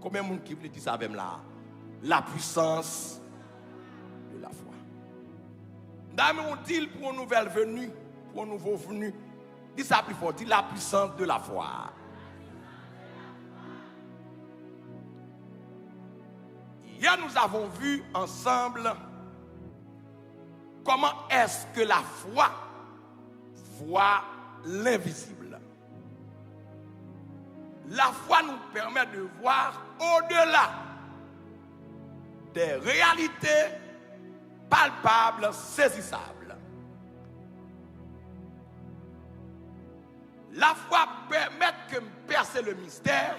Combien de monde qui veut dire ça avec là? La puissance de la foi. Dame, on dit pour une nouvelle venue, pour un nouveau venu. Dis ça plus fort, dis la puissance de la foi. Hier, nous avons vu ensemble comment est-ce que la foi voit l'invisible. La foi nous permet de voir au-delà des réalités palpables, saisissables. La foi permet de percer le mystère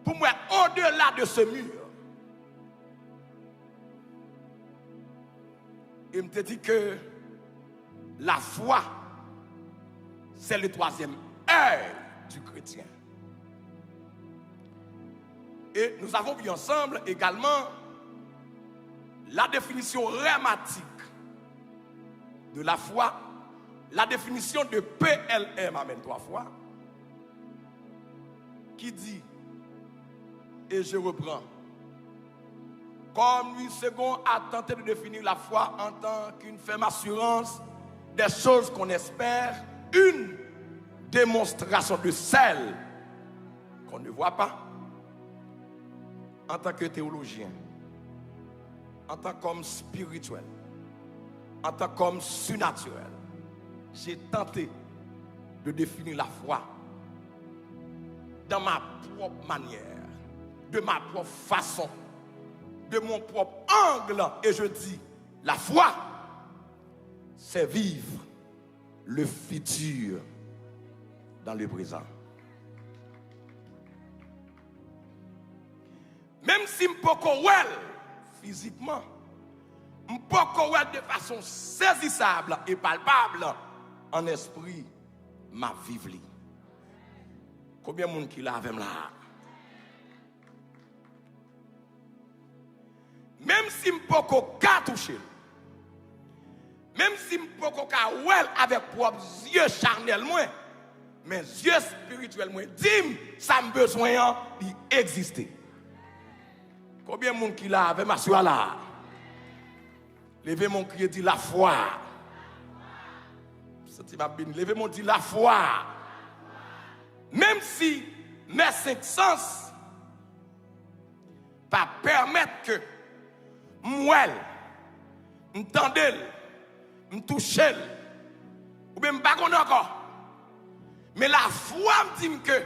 pour moi au-delà de ce mur. Il me dit que la foi, c'est le troisième œil du chrétien. Et nous avons vu ensemble également la définition rhématique de la foi, la définition de PLM, amen, 3 fois, qui dit, et je reprends, comme Louis II a tenté de définir la foi en tant qu'une ferme assurance des choses qu'on espère, une démonstration de celles qu'on ne voit pas. En tant que théologien, en tant qu'homme spirituel, en tant qu'homme surnaturel, j'ai tenté de définir la foi dans ma propre manière, de ma propre façon, de mon propre angle. Et je dis, la foi, c'est vivre le futur dans le présent. Même si je ne peux pas voir physiquement, je ne peux pas voir de façon saisissable et palpable, en esprit, ma vie. Combien de monde qui l'a avec là? Même si je ne peux pas toucher, même si je ne peux pas voir avec propres yeux charnels, mes yeux spirituels, dis-moi, ça me besoin d'exister. Combien de monde qui l'a avec ma soeur là? Levez mon cri et dit la foi. Levez mon dit la foi. Même si mes 5 sens pas permettent que moi, m'entendel, m'touchel, ou bien m'pas encore. Mais la foi me dit que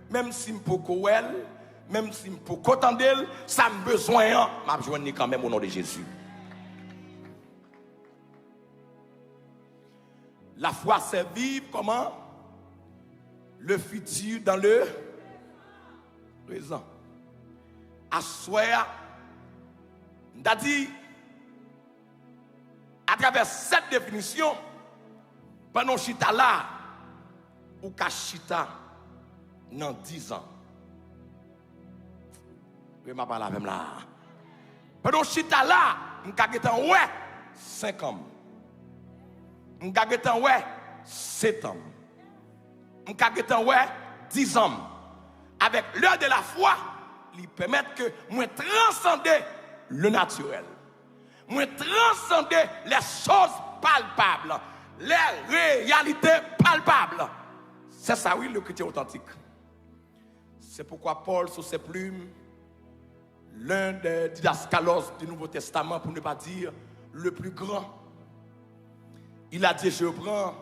même si m'po koel, même si m'po kotandel, ça me besoin, m'a joindre quand même au nom de Jésus. La foi, c'est vivre comment? Le futur dans le présent. Assoir, c'est-à-dire, à travers cette définition, pendant chita là, ou ka chita dans 10 ans. Je ne parle pas là. Pendant chita là, je vais ouais 5 ans. Je vais ouais 7 ans. Je vais ouais 10 ans. Avec l'heure de la foi, il permet que moi transcender le naturel. Moi transcender les choses palpables, les réalités palpables. C'est ça, oui, le chrétien authentique. C'est pourquoi Paul, sous ses plumes, l'un des didascalos du Nouveau Testament, pour ne pas dire le plus grand, il a dit, je prends,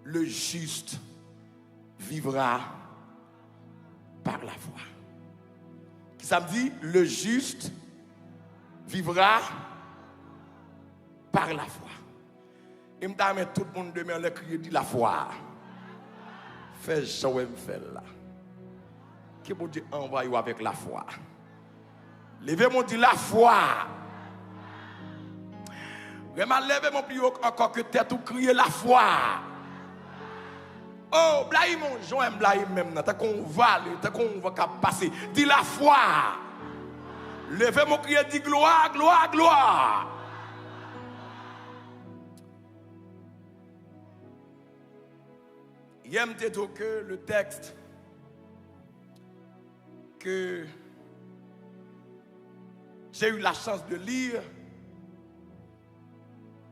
le juste vivra par la foi. Qui ça me dit? Le juste vivra par la foi. Et me dit, tout le monde demain le crier dit la foi. Fais Joël fait là. Qui vous dit envoyez avec la foi. Levez-moi dit la foi. Vraiment levez mon plus haut encore que tête ou crier la foi. Oh, blaye mon joint, blaye même, tant qu'on va, tant qu'on va passer. Dis la foi. Levez mon cri et dis gloire, gloire, gloire. Il me dit que le texte que j'ai eu la chance de lire,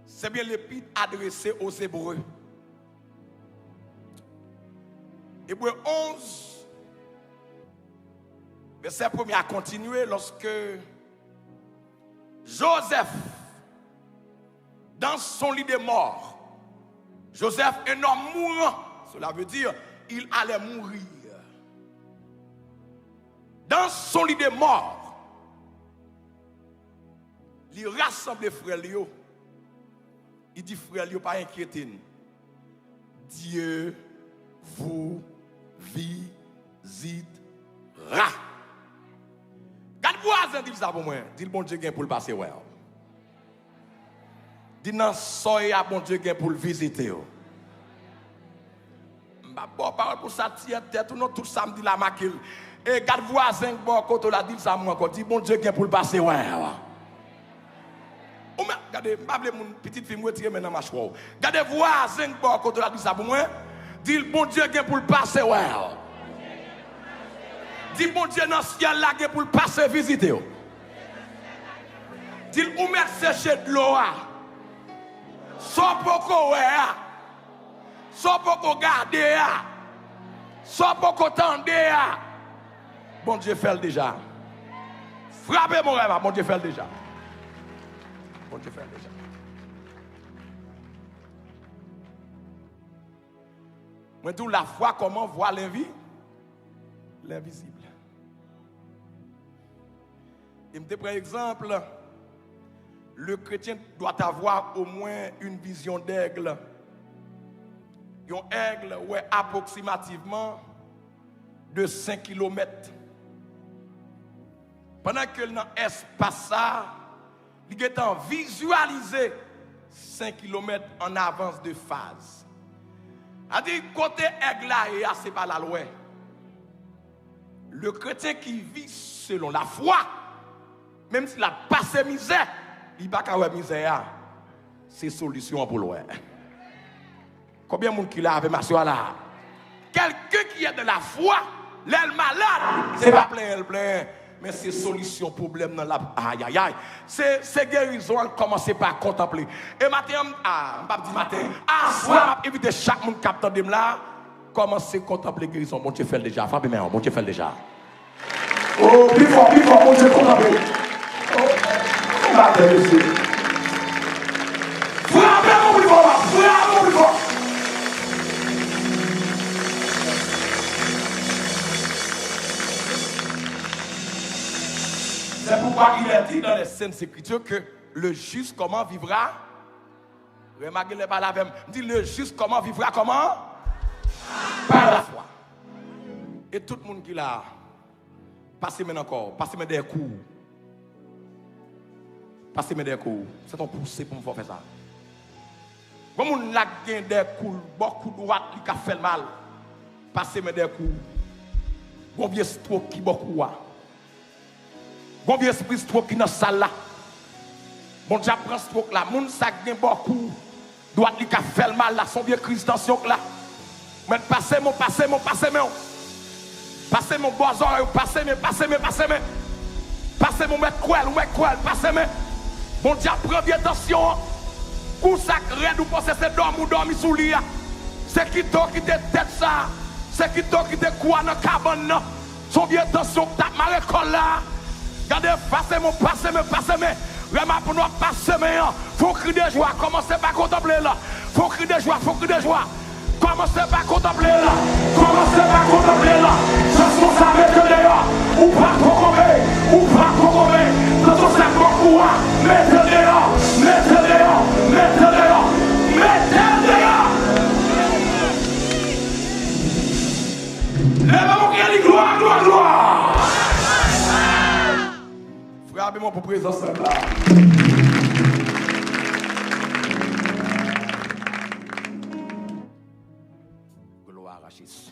c'est bien l'épître adressée aux Hébreux. Hébreux 11, verset 1er a continué lorsque Joseph, dans son lit de mort, Joseph, un homme mourant, cela veut dire il allait mourir. Dans son lit de mort, il rassemble les frères Léo. Il dit, frère Léo, pas inquiétez. Dieu vous visitera. Quand voisin dit ça pour moi, dit le bon Dieu pour le passer. Ouais. Dit non, soyez à bon Dieu pour le visiter. Bon, parole pour ça, tiens tête, non, tout samedi la maquille. Et quand voisin, bon, quand on a dit ça, moi, dit bon Dieu pour le passer. Ouais. Regardez, je mon petite fille, moi, tirer maintenant ma choix. Regardez, voisin, bon, quand on a dit ça pour moi, dit bon Dieu pour le passer. Ouais. Dis bon Dieu dans le ciel là pour le passer visiter. Dis ou mettre sécher de l'eau. Sans beaucoup ouais. Sans beaucoup garder. Sans beaucoup tendre. Bon Dieu fait le déjà. Frappez mon rêve, bon Dieu fait le déjà. Bon Dieu fait le déjà. Moi tout la foi comment voir l'invisible. Et je prends exemple, le chrétien doit avoir au moins une vision d'aigle. Un aigle est approximativement de 5 km. Pendant que dans l'espace, il est en visualiser 5 km en avance de phase. C'est-à-dire, côté aigle là, c'est pas la loi. Le chrétien qui vit selon la foi, même s'il a passé misère, il n'y a pas qu'à misère. C'est solution pour l'ouest. Combien de monde qui l'a avec ma soeur là? Quelqu'un qui est de la foi, l'aile malade, c'est pas plein, mais c'est solution problème dans la. Aïe, aïe, aïe. C'est guérison, on commence par contempler. Et matin, pas dit matin, soir, éviter chaque monde qui attend de là, commencer à contempler guérison. Bon Dieu fait déjà. Frappez moi, bon Dieu fait déjà. Oh, plus fort, bon Dieu contempler. Frappez, monsieur. Frappez-moi plus fort, frappez-moi plus fort. C'est pourquoi il est dit dans les Saintes Écritures que le juste comment vivra. Remarquez les paroles avec moi. Dit le juste comment vivra comment? Par la foi. Et tout le monde qui l'a, passez-moi encore, passez-moi des coups. Passez-moi des coups. C'est ton poussé pour me faire ça. Quand on a des coups, beaucoup de droite qui a fait le mal, passez-moi des coups. Bon vieux stroke qui beaucoup. Bon vieux esprit stroke qui dans la salle là. Bon Dieu prend stroke là. Moun sa gen beaucoup. Droite qui a fait le mal là. Son vieux Christ tension là. Mais passez-moi. Passez mon boison, passez-moi. Passez-moi, mettre quoi, passez-moi. Bon Dieu prend bien attention. Coup sacré, nous pensons c'est dormir sous lit. C'est qui t'a qui te tête ça. C'est qui t'a qui te quoi dans la cabane. Son vieux attention que t'as marre l'école là. Regardez, passez-moi. Vraiment pour nous passer, faut crier de joie. Commencez par contempler là. Faut crier de joie. Commencez par contempler là. Je suis ça mettre dehors. Ou pas trop combien. Quand on sait beaucoup, mettez dehors. Lève-moi qui dit gloire. Frère, moi pour présence là. Gloire à Jésus.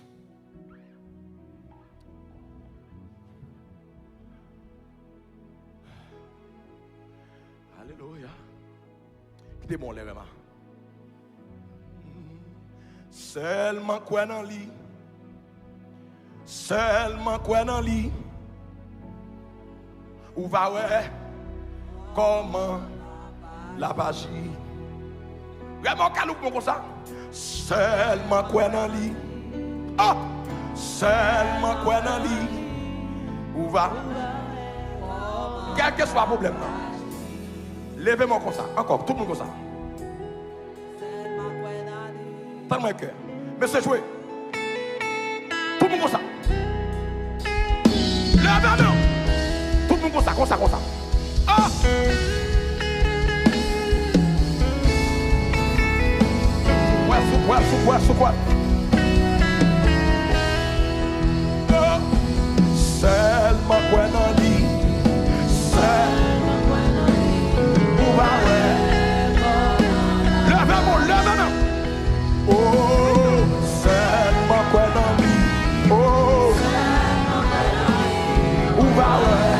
Alléluia. Quittez mon lèvre. Seulement quoi dans lit. Ou va ouais, comment la magie. Vraiment, calou comme ça. Seulement quoi dans lit. Oh, seulement quoi dans lit. Ou va. Quel que soit le problème. Levez-moi comme ça. Encore, tout le monde comme ça. Tellement cœur. Mais c'est joué. Tout le monde comme ça. Levez-moi. Tout le monde comme ça, comme ça, comme ça. Ah! Ouais. Oh! Seulement quoi dans lit. Seulement quoi dans lit. Où va ouais. Levez-moi. Oh! Seulement quoi dans lit. Oh! Seulement quoi dans lit. Où va ouais.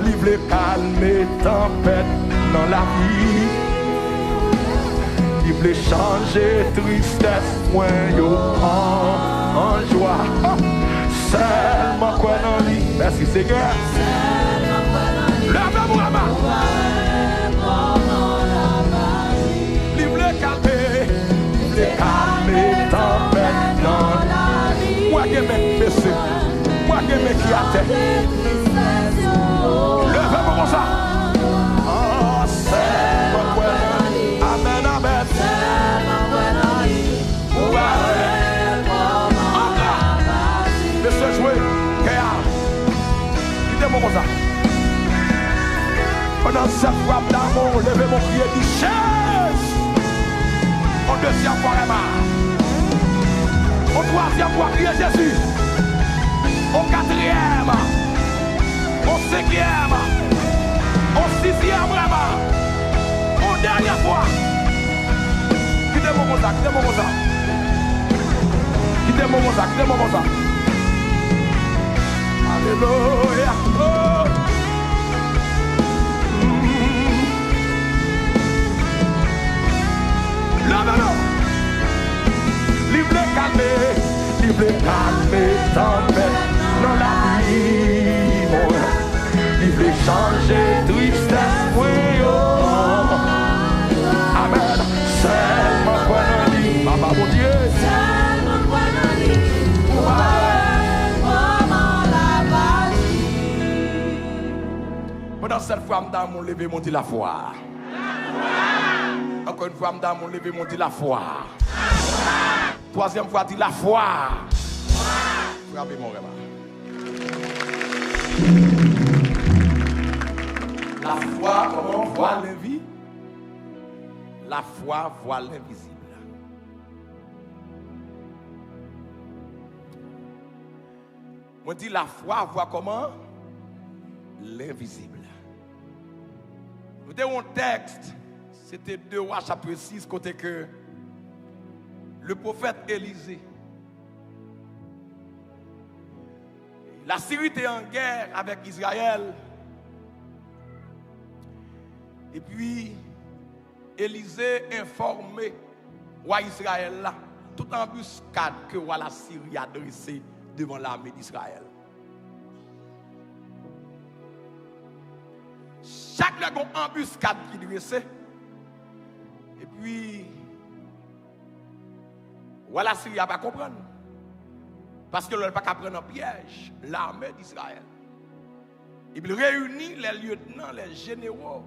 Livre le calme tempête dans la vie. Il peut changer tristesse point yo en joie. Oh. Seulement quoi dans lui. Merci Seigneur. Seulement quoi dans lui. Lève-moi la main. Livre le calme tempête dans la vie. Moi qui m'aime baisser. Moi qui m'aime qui a tête. Lève-moi comme ça. Comme ça. Pendant cette fois d'amour, levez mon pied, dit chaise. Au deuxième fois, au troisième fois, crier Jésus. Au quatrième, au cinquième, au sixième, vraiment. Au dernière fois. Quittez-moi comme ça, quittez-moi comme ça. Quittez-moi comme ça, quittez-moi comme ça. Alléluia. Oh. Là. Livre le calme, tempête dans la vie. Livre le changer, tristesse, oui, oh. Amen. Seulement quoi dans lui, papa mon Dieu. Seulement quoi dans lui. Pendant cette fois, madame, mon levé, mon dit la foi. Encore une fois, madame, mon levé, mon dit la foi. Troisième fois, dit la foi. Frappez mon repas. La foi, comment voit l'invisible? La foi voit l'invisible. Moi, dit la foi voit comment? L'invisible. Nous avons un texte, c'était 2 Rois chapitre 6, côté que le prophète Élisée, la Syrie était en guerre avec Israël. Et puis, Élisée informé roi Israël là, toute embuscade que la Syrie a dressée devant l'armée d'Israël. Chaque embuscade qui dressait, et puis, voilà, Syrie n'a pas comprendre. Parce que n'a pas qu'à prendre en piège l'armée d'Israël. Il réunit les lieutenants, les généraux.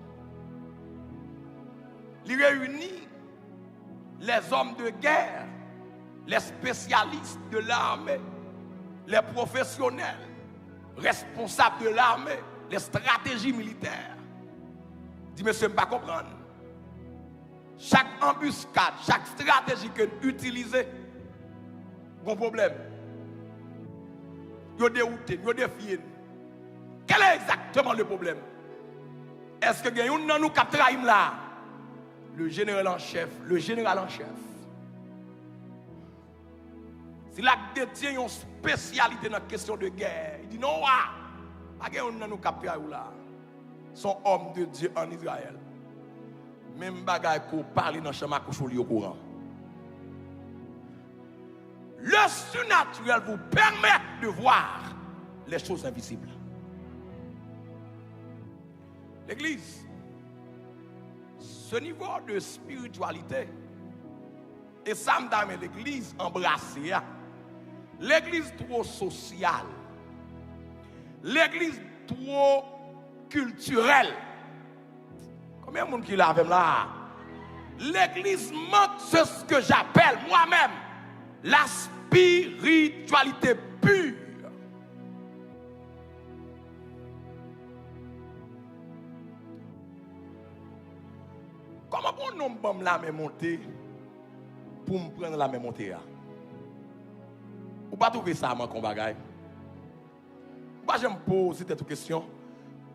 Il réunit les hommes de guerre, les spécialistes de l'armée, les professionnels, responsables de l'armée, les stratégies militaires. Il dit, monsieur, je ne peux pas comprendre. Chaque embuscade, chaque stratégie que vous utilisez, bon problème. Vous dérouté, vous défié. Quel est exactement le problème? Est-ce que vous avez nous qui trahi là? Le général en chef, S'il a détient une spécialité dans la question de guerre, il dit non, pas de nous qui trahi là. Son homme de Dieu en Israël. Même bagaille qu'on parle dans le champ au courant. Le surnaturel vous permet de voir les choses invisibles. L'église, ce niveau de spiritualité, et ça me donne l'église embrassée, l'église trop sociale, l'église trop culturelle. Combien de monde qui l'a avec là? L'église manque ce que j'appelle moi-même la spiritualité pure. Comment bon nom bon la même montée pour me prendre la même montée? Ou pas trouver ça mon bagaille? Moi j'aime poser cette question.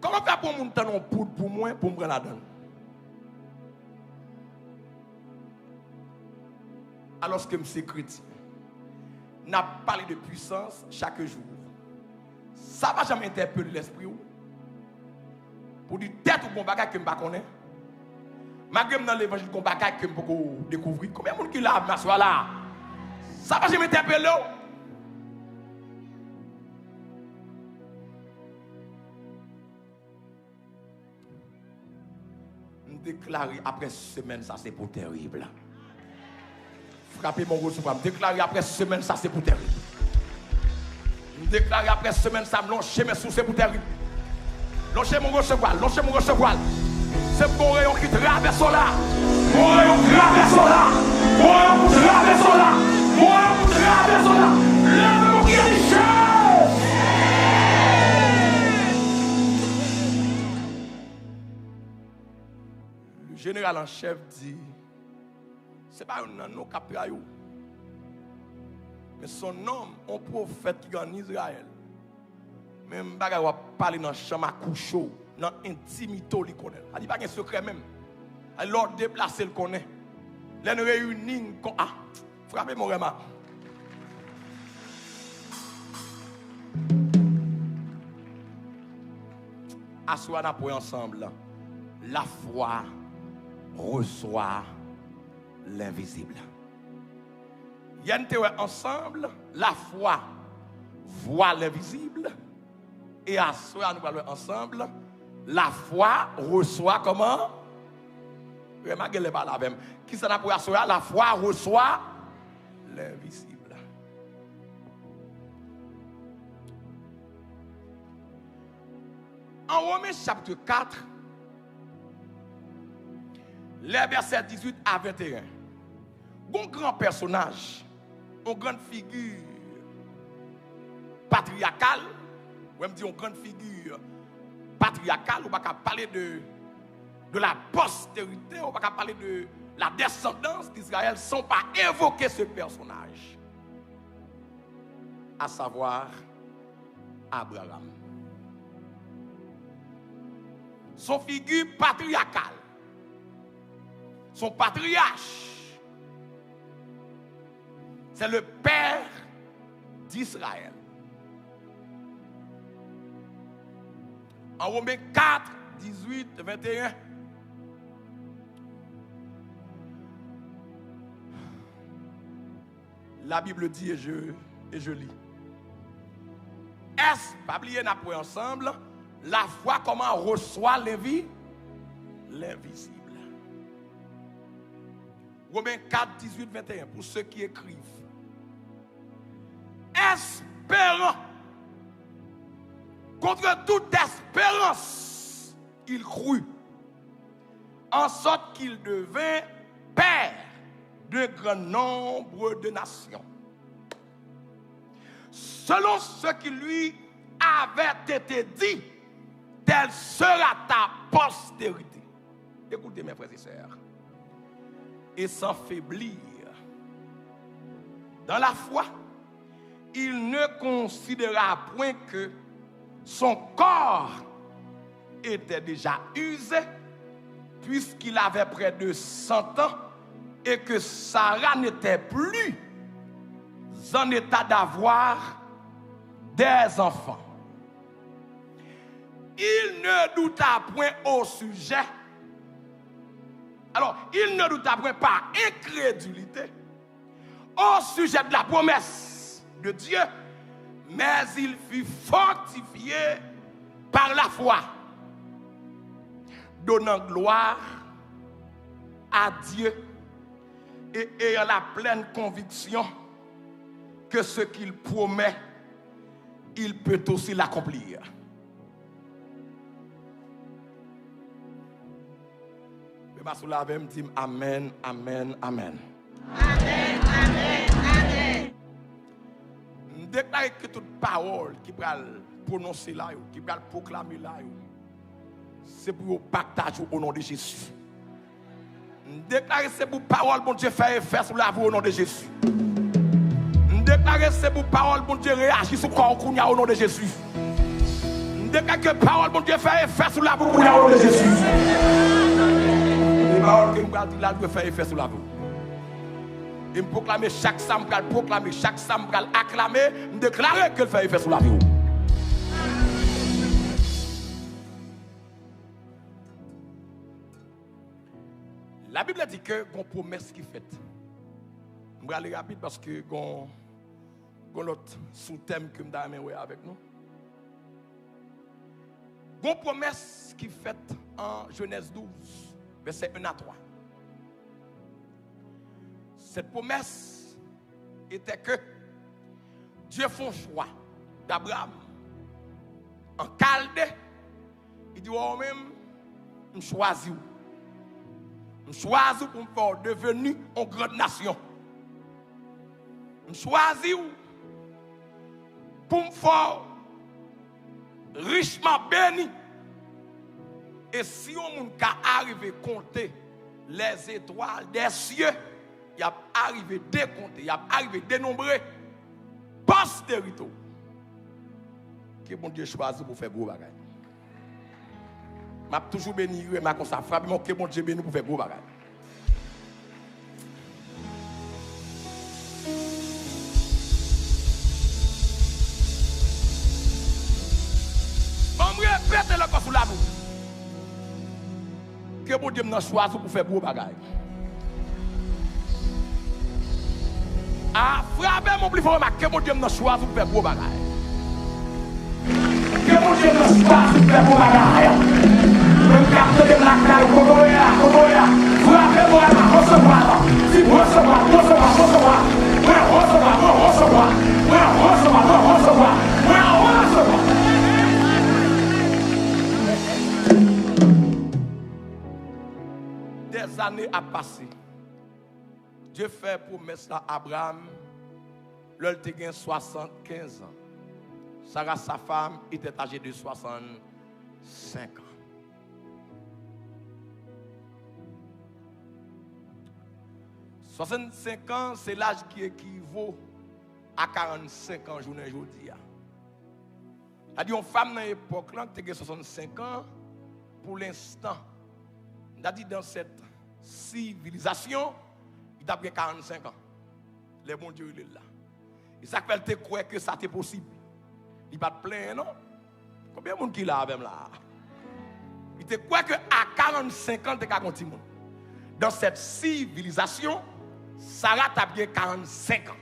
Comment faire pour mon temps pour moi pour me prendre la donne? Alors que je suis chrétien, n'a parlé de puissance chaque jour. Ça va jamais interpeller l'esprit ou pour dire tête ou bon bagage que je ne connais pas. Malgré dans l'évangile qu'on bagage que je peux découvrir. Combien de monde qui l'a m'asseoir là? Ça va jamais interpeller. Nous déclarons après semaine ça c'est pour terrible. Frappez mon gros soupap. Déclarer après semaine, ça c'est pour terrible. Déclarer après semaine, ça me longe mes sous, c'est pour terrible. Lâchez mon gros soupap, lâchez mon gros soupap. C'est mon rayon qui traverse là. Mon rayon traverse là. Mon rayon traverse là. Mon rayon traverse là. Lève-moi qui est le général en chef dit. Ce n'est pas un nom qui a mais son nom, un prophète qui est en Israël. Même si on va parler dans le champ à coucher, dans l'intimité, il connaît. Il n'y a pas de secret même. Alors déplacer le connaît. Les réunis, ah, frappez mon remarque. Assois pour ensemble. La foi reçoit l'invisible. Il y a une théorie ensemble, la foi voit l'invisible, et à soi nous parlons ensemble, la foi reçoit comment? Remarquez les paroles même. Qui ça n'a pour assurer? La foi reçoit l'invisible. En Romains chapitre 4, les versets 18 à 21. Un grand personnage, une grande figure patriarcale, ou même dire une grande figure patriarcale, on ne va pas parler de la postérité, on ne va pas parler de la descendance d'Israël sans pas évoquer ce personnage, à savoir Abraham. Son figure patriarcale, son patriarche, c'est le père d'Israël. En Romains 4, 18, 21. La Bible dit, et je lis. Est-ce, pas oublier nous ensemble, la foi comment on reçoit l'invisible. Romains 4, 18, 21, pour ceux qui écrivent. Espérant, contre toute espérance, il crut, en sorte qu'il devint père de grand nombre de nations. Selon ce qui lui avait été dit, telle sera ta postérité. Écoutez mes frères et sœurs. Et sans faiblir dans la foi, il ne considéra point que son corps était déjà usé, puisqu'il avait près de 100 ans, et que Sarah n'était plus en état d'avoir des enfants. Il ne douta point au sujet. Alors, il ne douta point par incrédulité au sujet de la promesse de Dieu, mais il fut fortifié par la foi, donnant gloire à Dieu et ayant la pleine conviction que ce qu'il promet, il peut aussi l'accomplir. Je vais me dire Amen, Amen, Amen. Amen, amen, amen. Je déclare que toute parole qui va prononcer là, qui va proclamer là, c'est pour partager au nom de Jésus. Je déclare que c'est pour parole, bon Dieu, faire effet sur la vie au nom de Jésus. Je déclare que c'est pour parole, bon Dieu, réagir sur le corps au nom de Jésus. Je déclare que parole, bon Dieu, faire effet sur la vie au nom de Jésus. Les paroles que nous allons dire là, doivent faire effet sur la vie. Et me proclamer chaque sam, proclamer chaque sam, acclamer, me déclarer que le fait effet sur la vie. La Bible dit que une promesse qui est faite. Je vais aller rapide parce que l'autre sous-thème que je vais avec nous. Une promesse qui est faite en Genèse 12, verset 1 à 3. Cette promesse était que Dieu fait un choix d'Abraham. En Chaldée, il dit, oh même, je choisis. Je choisis pour me faire devenir une grande nation. Je choisis pour me faire richement béni. Et si on arrive à compter les étoiles des cieux, il a arrivé à décompter, il a arrivé à dénombrer postérité que bon Dieu choisit pour faire gros bagages. M'a toujours béni, m'a comme ça frappé, mais que bon Dieu béni pour faire gros bagages. On me répète le corps sous la boue. Que bon Dieu m'a choisi pour faire gros bagages. Ah, frappez mon plus fort, que mon Dieu m'a choisi pour faire gros bagages. Que mon Dieu m'a choisi pour faire gros bagages. Le carte de la classe, frappez-moi, recevoir. Si vous recevoir. Des années à passer. Dieu fait promesse à Abraham, l'homme a 75 ans. Sarah, sa femme, était âgée de 65 ans. « 65 ans, c'est l'âge qui équivaut à 45 ans journée aujourd'hui. C'est-à-dire une femme dans l'époque, qui a 65 ans, pour l'instant, dans cette civilisation, il a pris 45 ans. Le bon Dieu, il est là. Et ça fait te croire que ça était possible. Il va te plaindre, non? Combien de monde qui l'a même là? Il te croit que à 45 ans, tu as continué. Dans cette civilisation, Sarah t'a pris 45 ans.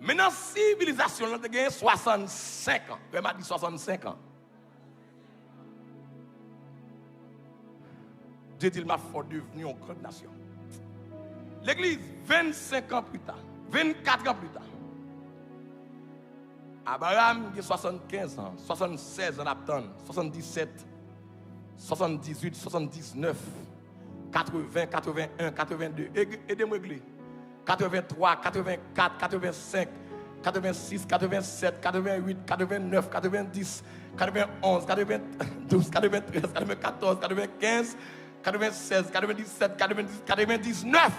Maintenant, civilisation, tu as gagné 65 ans. Elle m'a dit 65 ans. Dieu dit, il m'a fait devenir une grande nation. L'église, 25 ans plus tard, 24 ans plus tard, Abraham a 75 ans, 76 ans, 77, 78, 79, 80, 81, 82, aidez-moi, 83, 84, 85, 86, 87, 88, 89, 90, 91, 92, 93, 94, 95, 96, 97, 90, 99.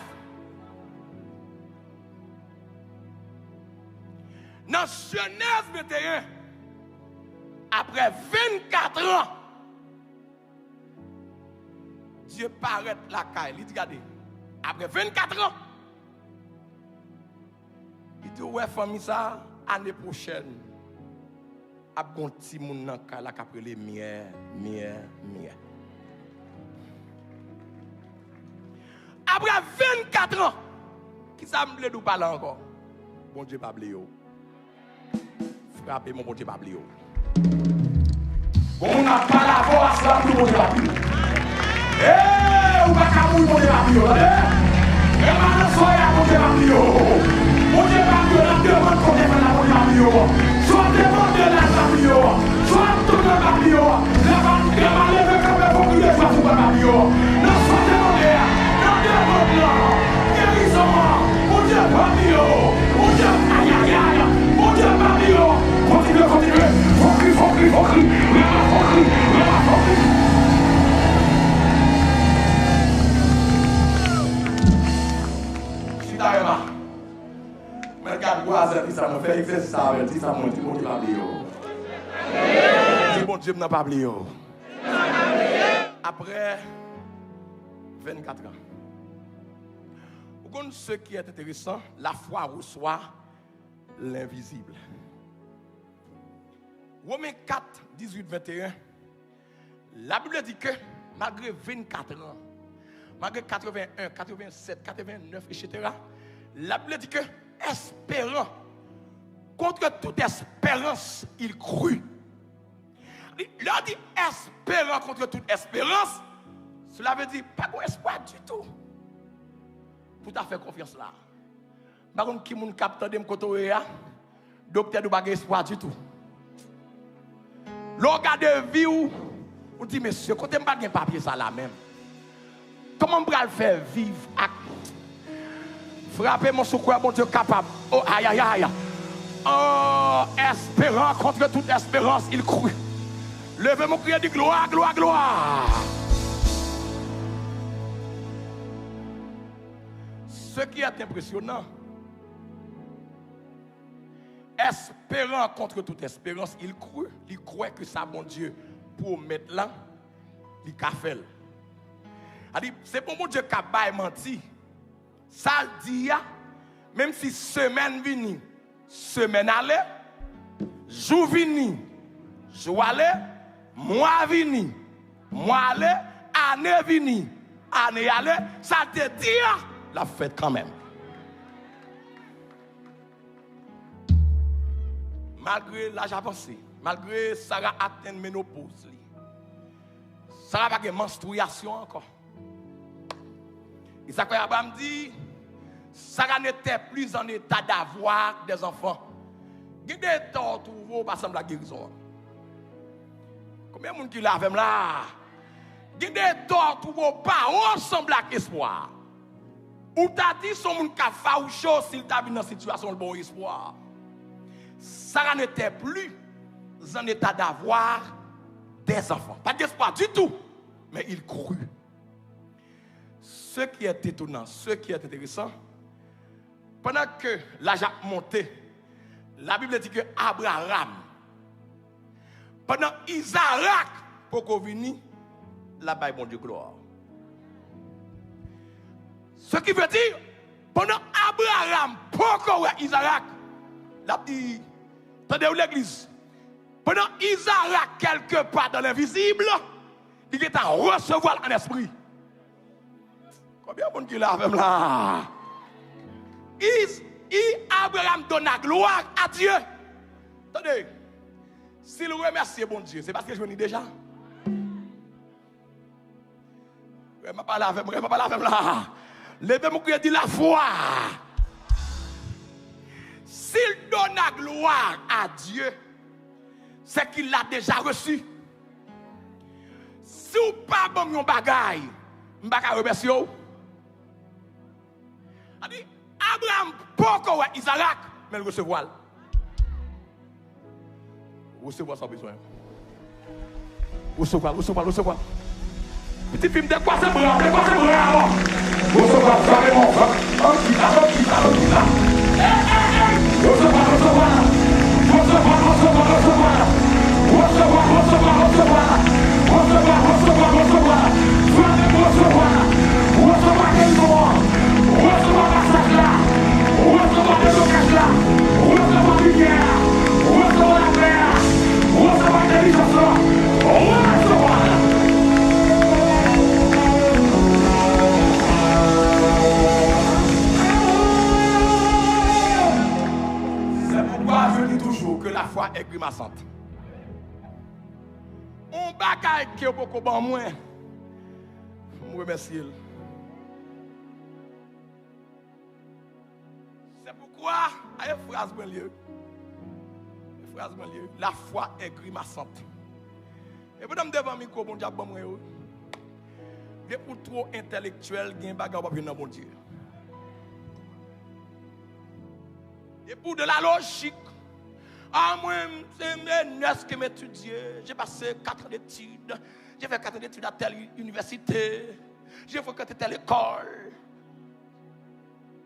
Dans Genèse 21, après 24 ans, Dieu paraît la caille. Il dit, regardez, après 24 ans, il dit, ouais, famille, ça, année prochaine, a bon petit monde dans la caille, après les miens. 24 ans. Qui ça me dit parler encore? Bon Dieu, pas oublier. Frappez mon bon Dieu, pas oublier. On n'a pas la voix, ça, tout le monde va oublier. Eh, on va camouiller, mon Dieu, pas oublier. Et maintenant, soyez mon Dieu, pas oublier. Mon Dieu, pas oublier, la demande qu'on est là, mon Dieu, pas oublier. Soit demandez la pas oublier. Soit tout le monde pas oublier. La va lever comme un faut crier, soit tout le monde pas oublier. Non, soit demandez, non, demande là. Guérison, mon Dieu, pas oublier. Mon Dieu, aïe, aïe, aïe. Mon Dieu, pas oublier. Continuez, continuez. Faut crier, faut crier, faut crier. Vraiment, faut crier, vraiment, faut crier. Mais regarde, ça me fait exercice, ça me dit, ça me dit, mon Dieu, pas oublier. Bon Dieu, n'a pas oublié. Après 24 ans. Vous connaissez ce qui est intéressant, la foi reçoit l'invisible. Romains 4, 18, 21. La Bible dit que malgré 24 ans, malgré 81, 87, 89, etc., la Bible dit que espérant, contre toute espérance, il crut. Il a dit espérant contre toute espérance, cela veut dire pas d'espoir du tout. Pour ta faire confiance là. Par contre, qui moun capte de m'kotoé ya, docteur de pas espoir du tout. L'organe de vie ou on dit monsieur, côté m'pas gen papier ça là même. Comment on va le faire vivre? Frapper mon secours, mon Dieu capable. Oh aïe aïe aïe. Oh, espérant contre toute espérance, il crut. Levez mon cri de gloire, gloire, gloire. Ce qui est impressionnant, espérant contre toute espérance, il crut. Il croit que ça, mon Dieu, pour mettre là, il a fait. C'est pour mon Dieu qui a menti. Ça dit, même si semaine vini, semaine allait, jour vini, jour allait, mois vini, mois allait, année vini, année allait, ça te dit la fête quand même. Malgré l'âge avancé, malgré Sarah atteint ménopause, Sarah n'a pas de menstruation encore. Isaac Abraham dit, Sarah n'était plus en état d'avoir des enfants. Il y a des torts trouver par exemple la guérison. Combien de monde qui l'a fait là? Il y a des torts trouver pas ensemble avec espoir. Ou t'as dit son monde qui a faoucho s'il t'a vu dans une situation de bon espoir. Sarah n'était plus en état d'avoir des enfants. Pas d'espoir du tout. Mais il crut. Ce qui est étonnant, ce qui est intéressant, pendant que l'âge a monté, la Bible dit que Abraham, pendant Isaac, pour qu'on vienne, là-bas, bon Dieu, gloire. Ce qui veut dire, pendant Abraham, pour qu'on Isaac, la dit, attendez l'église, pendant Isaac, quelque part dans l'invisible, il est à recevoir en esprit. Combien de monde qui l'a même là? Abraham donne la gloire à Dieu. Attendez, s'il remercie bon Dieu, c'est parce que je venais déjà. Je ne vais pas parler avec là. Levez-moi qui dit la foi. S'il donne la gloire à Dieu, c'est qu'il l'a déjà reçu. Si vous n'avez pas bon bagaille, vous ne pouvez pas remercier. Abraham, pourquoi Isaac, mais le recevoir. Recevoir sans besoin. Recevoir. Petit film de quoi c'est bras, Recevoir, carrément. que la foi est grimaçante. On bagaille qui est beaucoup bon moins. Je remercie. C'est pourquoi, une phrase bon lieu. La foi est grimaçante. Et vous devant micro bon diable bon moi. Vous pour trop intellectuel, gain bagarre pas dans bon Dieu. Et pour de la logique, moi, c'est mes noces qui m'étudient. J'ai passé 4 ans d'études. J'ai fait 4 ans d'études à telle université. J'ai fréquenté telle école.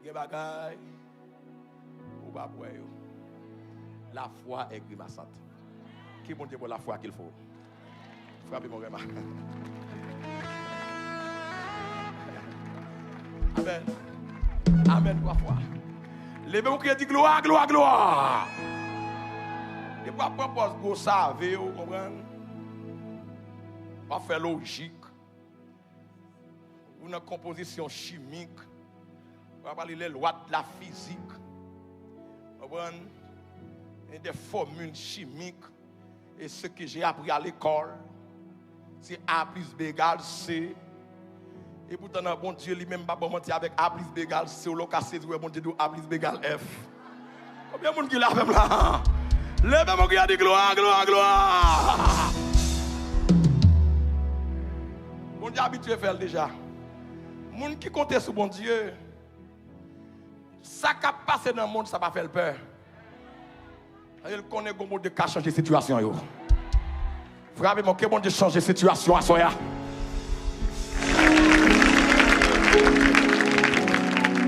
Des bagailles. Ou pas pour eux. La foi est grimaçante. Qui bon Dieu pour la foi qu'il faut? Frappez mon remarque. Amen. Amen, 3 fois. Levez-vous qui dit gloire, gloire, gloire. Et pour propose go savez, vous comprenez? Pas faire logique. Ou une composition chimique. On va parler les lois de la physique. Vous comprenez? Et des formules chimiques. Et ce que j'ai appris à l'école, c'est A plus B égale C. Et pourtant, bon Dieu lui-même va mentir avec A plus B égale C. Ou l'on casse, bon Dieu, A plus B égale F. Combien de monde qui l'a fait là? Levez-moi qui a dit gloire, gloire, gloire. Bon Dieu habitué à faire déjà. Les gens qui comptent sur bon Dieu, ça qui a passé dans le monde, ça va faire peur. Il connaît comment de changer la situation. Frappez-moi que bon Dieu change la situation à soi.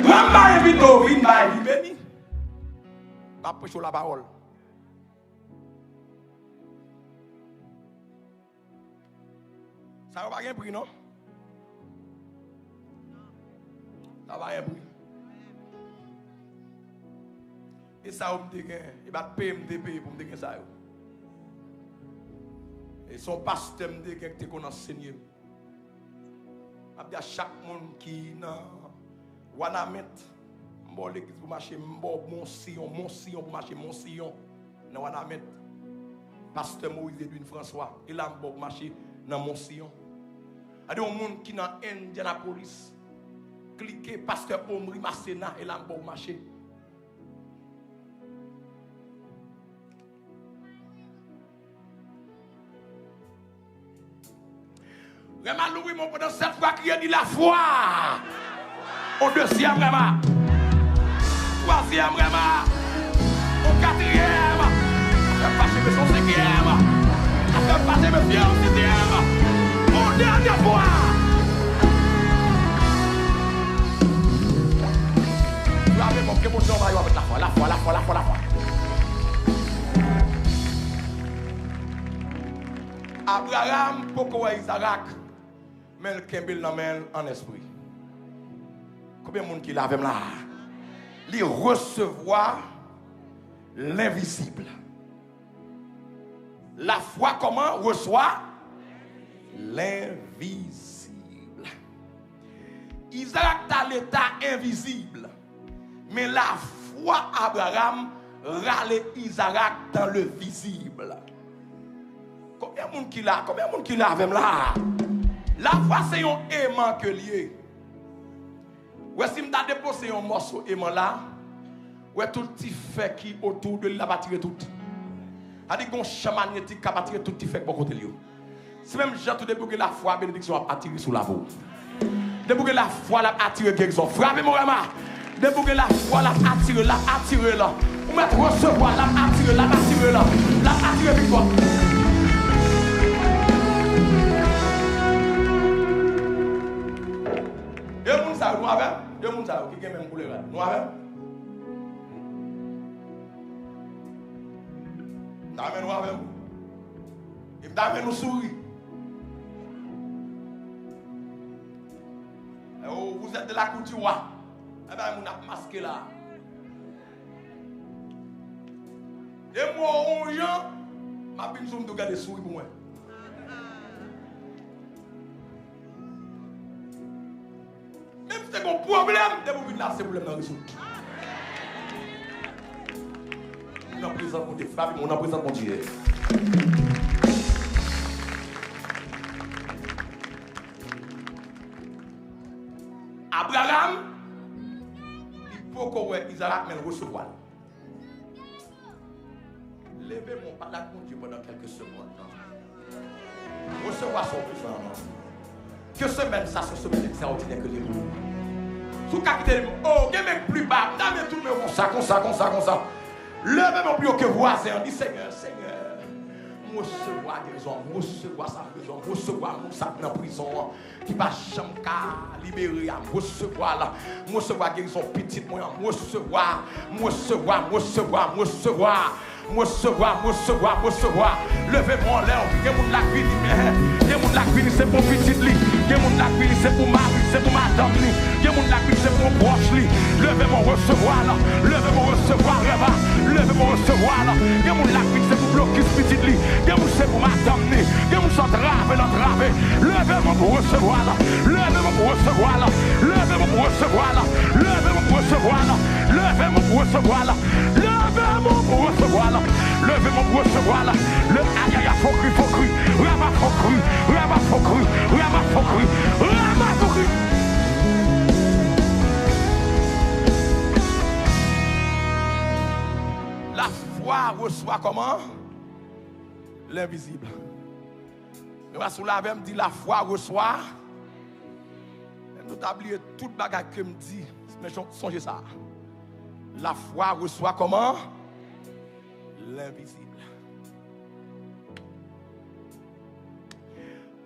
Maman invite au vin, il béni. Pas prêcher la parole. Ça va pas rien prix, non? Ça va rien prix. Et ça, on me dit, il va payer pour me dire ça. Et son pasteur me dit que tu connais enseigné. À chaque monde qui est dans Wanamet, bon l'église pour marcher, mon sillon pour marcher, mon sillon dans Wanamet. Pasteur Moïse Edwin François, il a bon marcher dans mon sillon. Il y a des gens qui sont dans Indianapolis, cliquez pasteur Omri Massena, il a bon marcher. Vraiment, Louis, mon pendant 7 fois qui a dit la foi. Au deuxième, vraiment. Troisième, vraiment. Au quatrième. Après passer mes 5e. Après passer mes 6e. Au dernier fois. Vous avez mon que mon Dieu va avec la foi. La foi, la foi, la foi, la foi. Abraham, pourquoi Isaac? Mais le Kembel l'amène en esprit. Combien de monde qui l'a là? Il recevoir l'invisible. La foi comment reçoit l'invisible. Isaac a l'état invisible. Mais la foi Abraham râle Isaac dans le visible. Combien de monde qui l'a? Combien de monde qui l'a là? La foi, c'est un aimant que lié. Ouais, si je déposé un morceau aimant là, ouais, tout petit fait qui autour de la batterie tout. A dit qu'on champ magnétique qui a batterie tout petit fait pour côté lié. Si même j'ai tout débouqué la foi, bénédiction a attiré sous la peau. Débouqué la foi, la attiré guérison. Frappez mon rama. Débouqué la foi, la attiré là. Vous mettez recevoir, la attiré là. La attiré victoire. Deux personnes ça nous avec, deux personnes ça qui ont même couleur. Nous avec. Nous avec. Et nous souris. Vous êtes de la couture. Eh bien, vous avez masqué là. Et moi, on gens, ma pince de garder souris pour moi. Même si c'est un problème, de vous là, c'est problème dans résoudre. dans la présence de Dieu. Frappe, mon dans la présence de Dieu. Abraham, il faut qu'on ait Isaac, mais le recevoir. Levez mon palais pour Dieu pendant quelques secondes. Recevoir son puissance. Que semaine, ça, c'est une semaine extraordinaire que les mots. Sous capitaine, oh, il y a même plus bas, dame tout le monde, comme ça. Levez mon plus haut que voisin, dit Seigneur, recevoir guérison, recevoir sa prison, recevoir mon sac dans la prison, qui va jamais libérer, recevoir guérison petite, recevoir. Levez-moi en l'air, il y a mon lac vini, il y a mon lac vini, c'est pour petite lit, il y a mon lac vini, c'est pour mari, c'est pour madame lit, il y a mon lac vini, c'est pour proche lit. Levez-moi recevoir là, levez-moi recevoir là-bas, levez-moi recevoir là, il y a mon lac vini, c'est pour bloquer petite lit, il y a mon c'est pour madame lit, il y a mon s'entraver, l'entraver. Levez-moi pour recevoir là, levez-moi pour recevoir là, levez-moi pour recevoir là, levez-moi pour recevoir là, levez-moi pour recevoir là, levez-moi pour recevoir là, levez-moi pour recevoir là, le aïe aïe faut cru, rama faut cru. La foi reçoit comment? L'invisible. Le Rasoul me dit la foi reçoit. Nous oublié toute bagarre que me dit. Mais songez ça. La foi reçoit comment? L'invisible.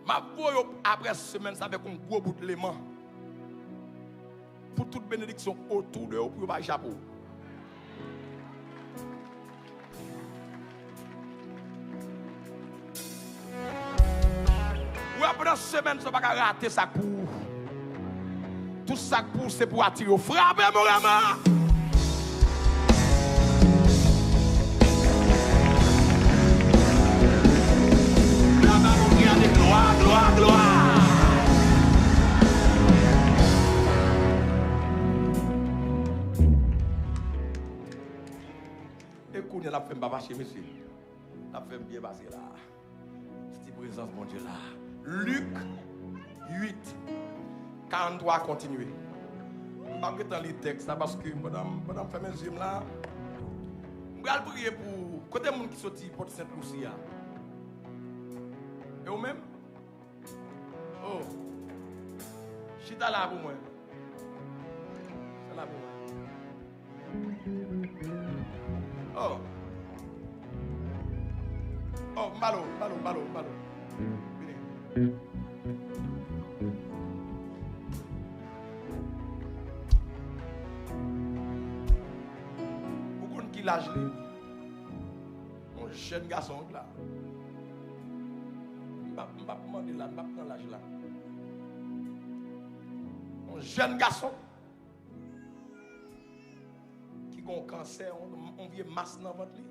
Ma voix après cette semaine, ça avec un gros bout de l'aimant. Pour toute bénédiction autour de vous, pour pas échapper. Ou après cette semaine, ça va pas rater ça pour. Tout ça pour, c'est pour attirer. Frappez mon rama! Gloire. Écoutez, la femme va chez monsieur. La femme bien passée là. C'est la présence de mon Dieu là. Luc 8, 43, continuez. Je ne vais pas dans les textes parce que madame fait mes yeux là. Je vais prier pour côté monde qui sorti pour Sainte-Lucia. Et vous-même? Oh. Chita là pour moi. C'est là pour moi. Oh. Oh, malo. Venez. Beaucoup de qui l'âge là? Mon jeune garçon là. Je ne vais pas demander là, je ne vais pas prendre l'âge là. Un jeune garçon qui a un cancer, on vient masse dans votre lit.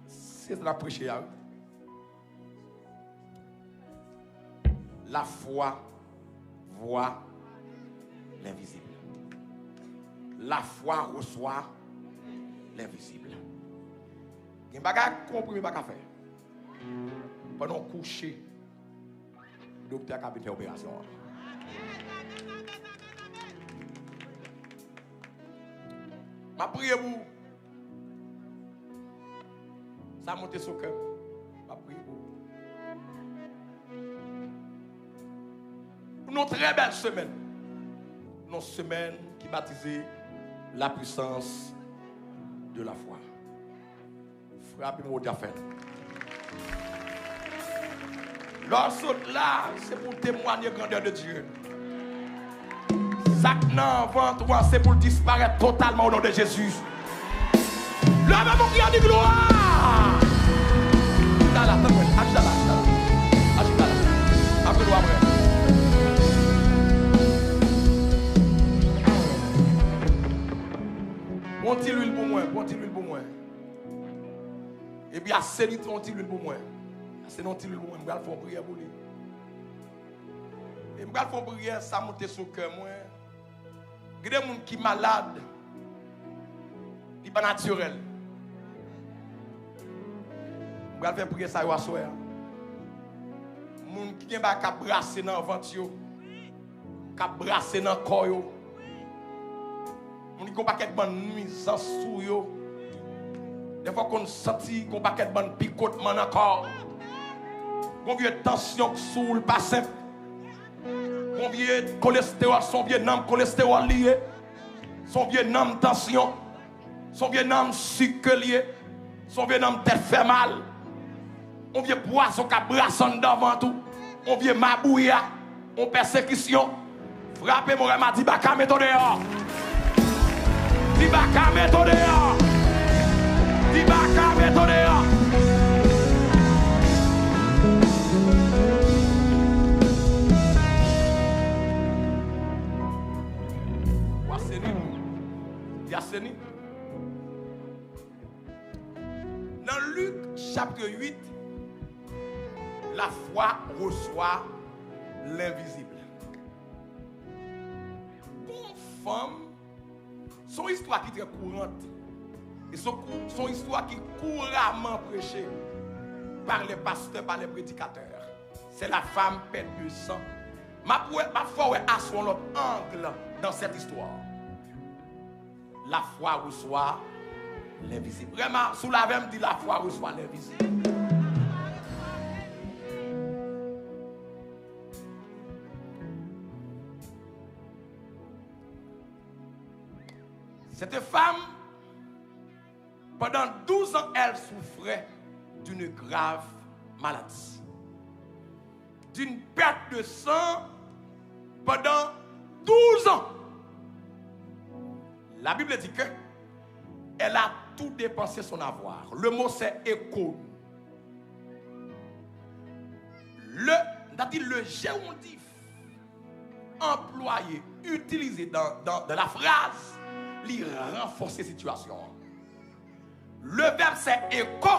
C'est la prêcher à eux. La foi voit l'invisible. La foi reçoit l'invisible. Il y a des choses comprimées à faire. Pendant coucher, le docteur a fait l'opération. Je prie vous. Ça monte sur le cœur. Je prie vous. Pour une très belle semaine. Une semaine qui baptisait la puissance de la foi. Frappez-moi au fait. Lorsque là, c'est pour témoigner la grandeur de Dieu. Sac nan ventre, c'est pour disparaître totalement au nom de Jésus. Là, même on crie de gloire. Ponti l'huile pour moi. Et puis, assez litre, on tire l'huile pour moi. C'est non tire l'huile pour moi. Je vais faire une prière pour lui. Et je vais faire une prière, ça monte sur le cœur. Il y a des gens qui sont malades. Ce n'est pas naturel. Je vais faire prier ça à soir. Les gens qui ont brassé dans le ventre, qui ont brassé dans le corps. Les gens qui ont paquet de nuisance sous eux. Des fois qu'on senti qu'on paquet de picotement dans le corps. Combien de tension sous le pas simple. Combien de cholestérol, son bien nom cholestérol lié. Son bien nom tension. Son bien nom sucre lié. Son bien nom tête fait mal. On vient poisson qui brasse devant tout. On vient mabouya. On persécution. Frappez mon rema, dit baka mettons dehors. Dit baka mettons dehors. Dit baka mettons dehors. Dans Luc chapitre 8, la foi reçoit l'invisible. Pour une femme, son histoire qui est très courante, et son histoire qui est couramment prêchée par les pasteurs, par les prédicateurs, c'est la femme perte de sang. Ma foi est à son autre angle dans cette histoire. La foi reçoit l'invisible. Vraiment, sous la veine dit la foi reçoit l'invisible. Cette femme, pendant 12 ans, elle souffrait d'une grave maladie. D'une perte de sang pendant 12 ans. La Bible dit que elle a tout dépensé son avoir. Le mot c'est écho. Le gérondif employé, utilisé dans la phrase, lui renforce la situation. Le verbe c'est écho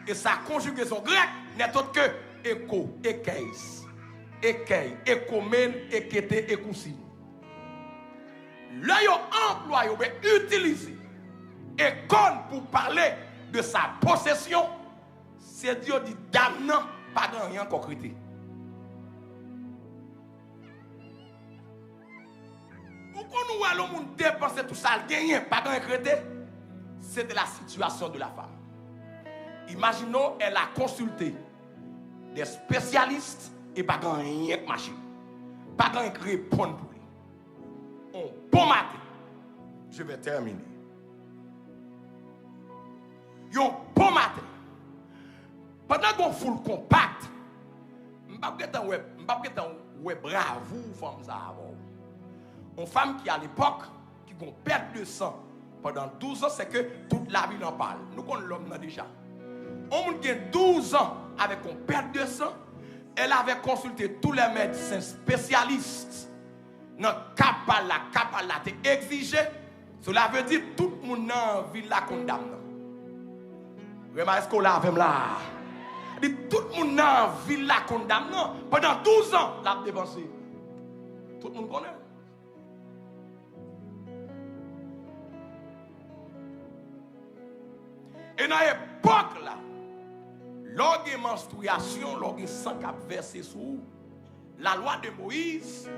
et sa conjugaison grecque n'est autre que écho, ékeis, ékeil, ékomène, ékété, ékoussi. Là, il emploie, il utilise et comme pour parler de sa possession, c'est Dieu dit damnant, pas de rien concrété. Pourquoi nous allons dépenser tout ça, gagner, pas de rien concrété? C'était la situation de la femme. Imaginons, elle a consulté des spécialistes et pas de rien de machine. Pas de rien de répondre pour lui. Bon matin, je vais terminer. Yon bon matin, pendant qu'on foule compact, m'pas ouais bravo femme ça avant. Une femme qui à l'époque qui gon perte de sang pendant 12 ans, c'est que toute la ville en parle. Nous connaissons l'homme déjà. On qui a 12 ans avec une perte de sang, elle avait consulté tous les médecins spécialistes. Non, capala, t'es exigé. Cela veut dire tout le monde dans la ville la condamne. Vraiment, est-ce qu'on l'a avec là? Dit tout le monde dans la ville la condamne. Pendant 12 ans, l'a dépensé. Tout le monde connaît. Et dans l'époque là, l'orgue menstruation, l'orgue sang cap versé sous la loi de Moïse.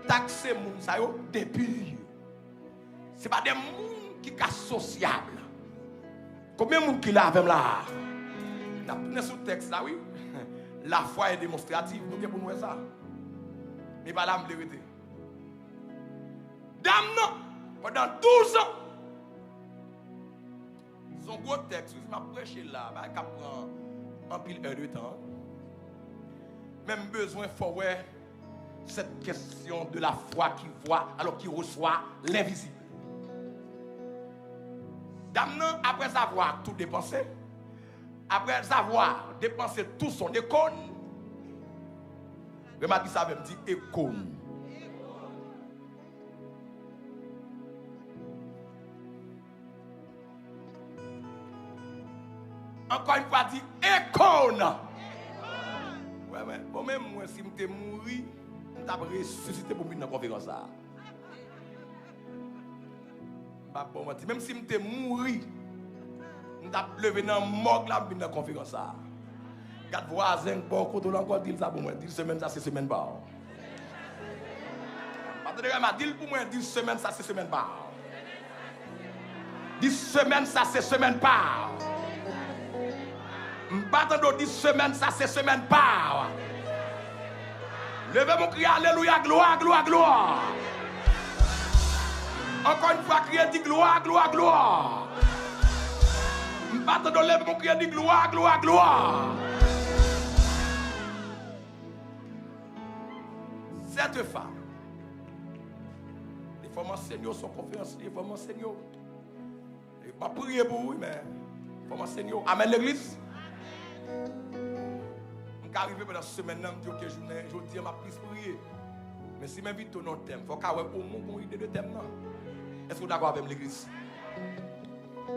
Taxer moun sa yo depuis. C'est pas des moun qui sont sociables. Combien de moun qui l'a avec là? N'a pas sous texte là oui. La foi est démonstrative. Nous pour nous ça. Mais pas la vérité. Dame non pendant 12 ans. Son gros texte, je m'a prêché là, bah qui prend en pile heure de temps. Même besoin faut ouais cette question de la foi qui voit alors qu'il reçoit l'invisible. Dame, après avoir tout dépensé, après avoir dépensé tout son école, je m'a dit ça, me dit école. Encore une fois, dit école. Ouais, mais bon, même moi, si je suis mort, je vais ressusciter pour venir dans la conférence. Même si je suis mort, je suis levé dans le morgue là, dans la conférence. Quatre voisins, bon, quand on encore dit ça pour moi, 10 semaines, ça c'est semaine par. Attendez, je dis pour moi, 10 semaines, ça c'est semaine par. 10 semaines, ça c'est semaine par. Je ne 10 semaines, ça c'est semaine par. Levez mon cri, alléluia, gloire, gloire, gloire. Encore une fois, crier, dit gloire, gloire, gloire. Je ne lève mon cri, dit gloire, gloire, gloire. Cette femme, les femmes enseignent son confiance, les femmes enseignent. Je ne vais pas prier pour vous, mais les femmes enseignent. Amen l'église. Je suis arrivé pendant cette semaine, je me dis que je dis ma plus prier. Mais si je m'invite au thème, il faut qu'il y ait au moins une idée de thème. Est-ce que vous êtes d'accord avec l'église? Je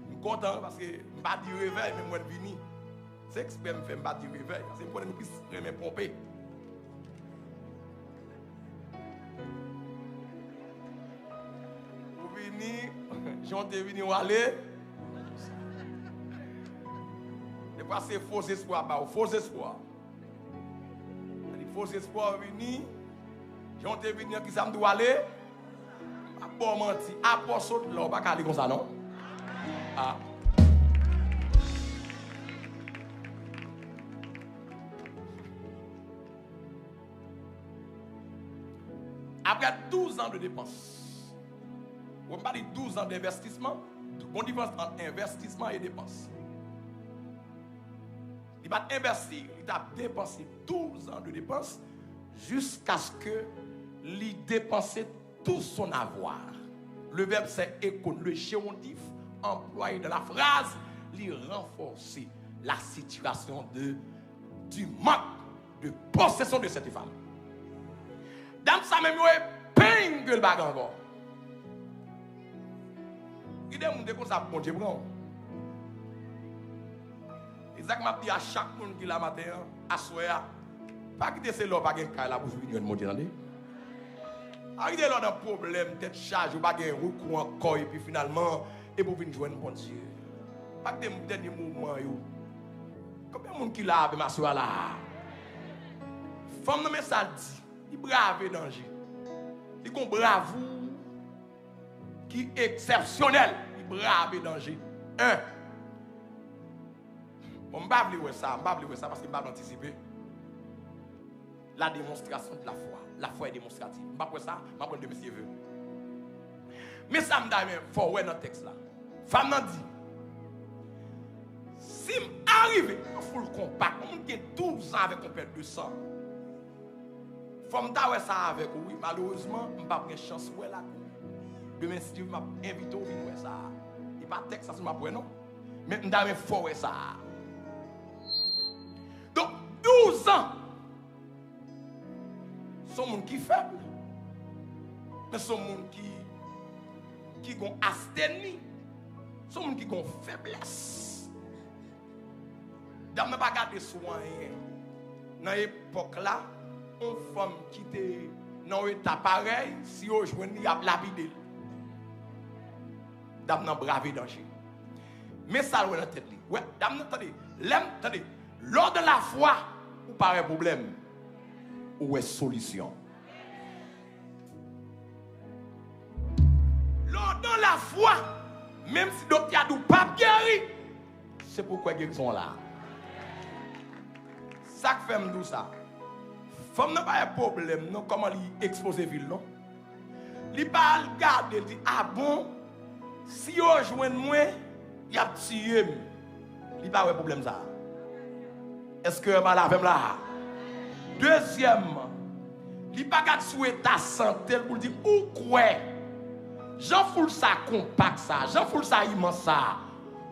suis content parce que je ne vais pas dire réveil, mais moi je viens. C'est exprès, je ne fais pas dire réveil. C'est pour nous puissions me pomper. Vous venez, j'en ai venu aller. Et puis c'est faux espoir, faux espoir. Faux espoir venir. J'en ai venu qui ça me doit aller. Bon menti, après saute là, on va pas aller comme ça non. Ah. Après 12 ans de dépenses, on va parler 12 ans d'investissement, on différence entre investissement et dépenses. Il va investir, il a dépensé 12 ans de dépenses jusqu'à ce que il dépense tout son avoir. Le verbe c'est économique, le gérontif employé dans la phrase, il renforce la situation du manque de possession de cette femme. Dans ça même, il y a peine que le bague encore. Il y a des gens qui ont bon Dieu. Exactement, dit à chaque monde qui l'a matin, à soir, pas quitter ce lot, pas gagner la bouche de mon Dieu. Arrivez là dans problème, tête charge, ou pas gagner recours encore, et puis finalement, et pour venir joindre bon Dieu. Pas que des derniers moments, combien de monde qui l'a avec ma soeur là? Femme, mais ça dit. Il brave danger. Il a un bravoure qui est exceptionnel. Il brave danger. Un. On ne va pas ça parce que je ne vais pas anticiper. La démonstration de la foi. La foi est démonstrative. Je ne vais pas ça, je vais prendre de monsieur veut. Mais ça me dit, il faut voir dans le texte là. Femme m'a dit, si m'arrive, il faut le compact. On a 12 ans avec un père de sang. Femme ta ça avec oui, malheureusement, je n'ai pas de chance ouais là. Demain si Dieu m'a invité au venir ça. Il pas texte ça sur ma non. Mais je n'ai fort ça. Donc 12 ans. Sont monde qui faible. Mais sont monde qui ont asthénie. Sont monde qui ont faiblesse. Dans ne pas garder soin dans l'époque là. Une femme qui était dans un état pareil, si on joue, il y a lapidé. Dame n'a bravé danger. Mais ça, on a tête. Ouais, dame, attendez. Lors de la foi, ou pas un problème, ou est solution. Lors de la foi, même si docteur n'a pas guéri, c'est pourquoi guérison là. Ça fait me ça. Femme n'a pas un problème, non? Comment il expose la ville, non? Il pas regarder, il dit, ah bon, si on rejoint moi, il y a tué. Il pas un problème ça. Est-ce que je la femme là? Deuxièmement, il pas regarder sur ta santé pour dire, ou quoi? Jean foule ça compact ça, Jean foule ça immense ça.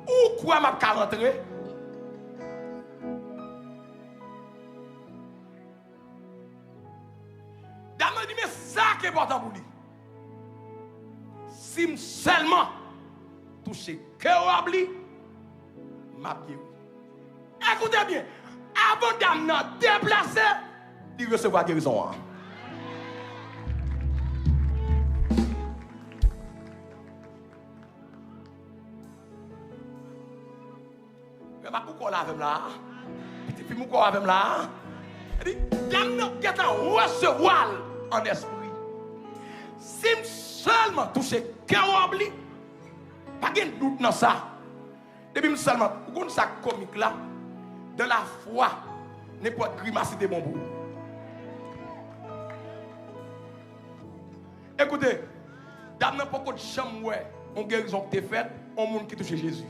Ou quoi m'a qu'à rentrer? Dame dit, mais ça qui est important pour lui. Si seulement toucher cœur m'a guéri. Écoutez bien, avant dame n'a déplacé, il recevra guérison. ma ou quoi avec là? Petit film ou quoi avec là? Il dit, dame qui est en recevoir en esprit. Si seulement toucher cœur oubli, pas de doute dans ça. Depuis seulement, vous ça comique là, de la foi, n'importe grimace de bon bout. Écoutez, dans n'importe quelle chambre, on guérison qui est faite, on monde qui touche Jésus.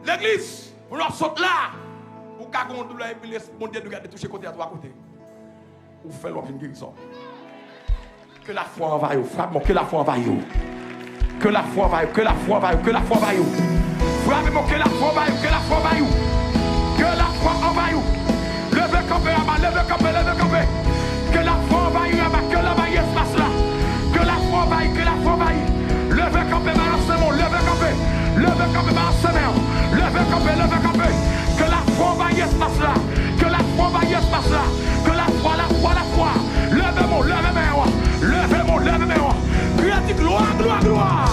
L'église, pour nous sauter là, pour qu'à gon douleur et puis mon Dieu de toucher côté à trois côtés. Ou faire une guérison. Que la foi envahisse, frappe-moi, que la foi envahisse. Que la foi envahisse, que la foi envahisse, que la foi envahisse. Frappez-moi, que la foi envahisse, que la foi envahisse. Que la foi envahisse. Levez campé là-bas, levez campé, levez campé. Que la foi envahisse là-bas, que la vaille espace là. Que la foi envahisse, que la foi envahisse. Levez campé, balancez-moi, levez campé. Levez campé, balancez-moi. Levez campé, levez campé. Que la foi envahisse espace là. Que la foi envahisse espace là. Que la foi, la foi, la foi. Levez-moi, levez-moi. Levez-moi, levez-moi. Puis dit gloire, gloire, gloire.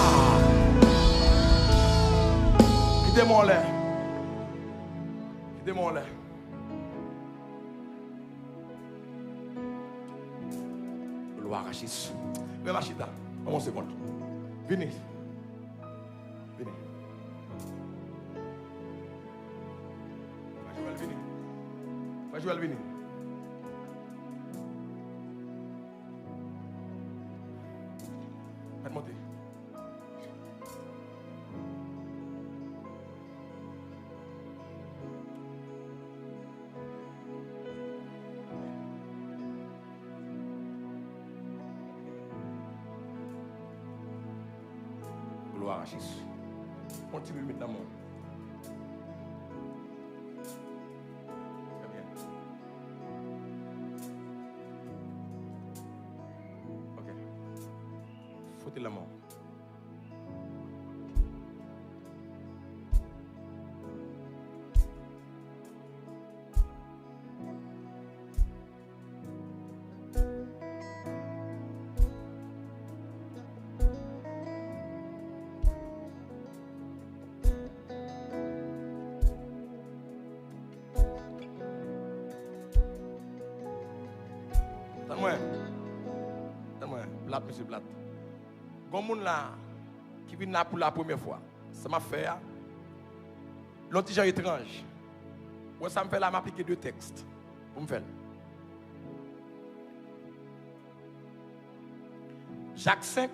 Quittez-moi là. Quittez-moi là. Gloire à Jésus. Mais Machita, un seconde. Venez. Venez. Joël, venez. Joël, venez. Faites monter. Gloire à Jésus. Continue maintenant. Très bien. Ok. Faut-il la mort. Donne-moi, plate, monsieur plate. Gon moun là qui vient là pour la première fois. Ça m'a fait l'autre gens étrange. Ouais, ça me fait là m'appliquer deux textes. Pour me faire. Jacques 5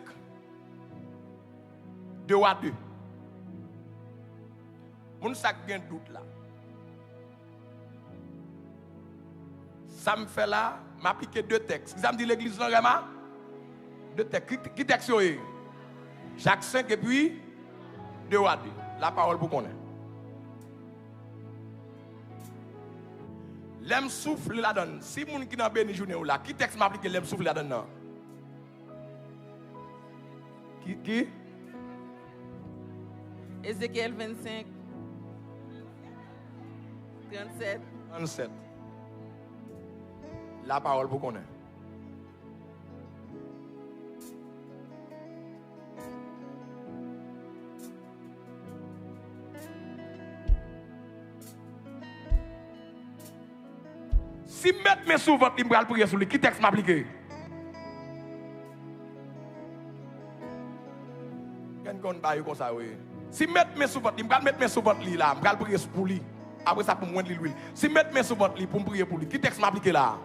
2 à 2. Moun ça qui a doute là. Ça me fait là m'appliquer deux textes. Ça me dit l'église là vraiment? Deux textes. Qui texte est? Jacques 5 et puis 2 à 2. La parole pour connaître. L'aime souffle la donne. Si moun qui n'a béni journée ou là, qui texte m'applique l'aime souffle la donne? Qui? Ézéchiel 25. 37. 37. La parole pour connaître. Si mettre mes sous votre libre, prier sur lui, qui texte m'appliquer? Quelqu'un comme ça, oui. Si mettre mes sous votre libre, je vais mettre mes sous votre lit là, je vais prier pour lui. Après ça, pour moi, l'huile. Si mettre mes sous votre lit pour me prier pour lui, qui texte m'appliquer là?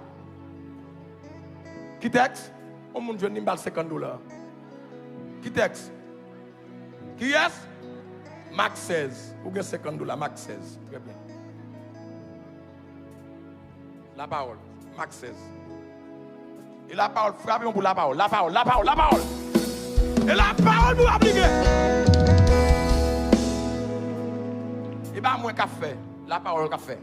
Qui texte? Oh mon Dieu, il me $50. Qui texte? Qui est? Max 16. Ou bien $50, Max 16. Très bien. La parole, Max 16. Et la parole, frappez pour la parole, la parole, la parole, la parole. Et la parole vous appliquer. Et bien, moi, qu'a fait? La parole qu'a fait.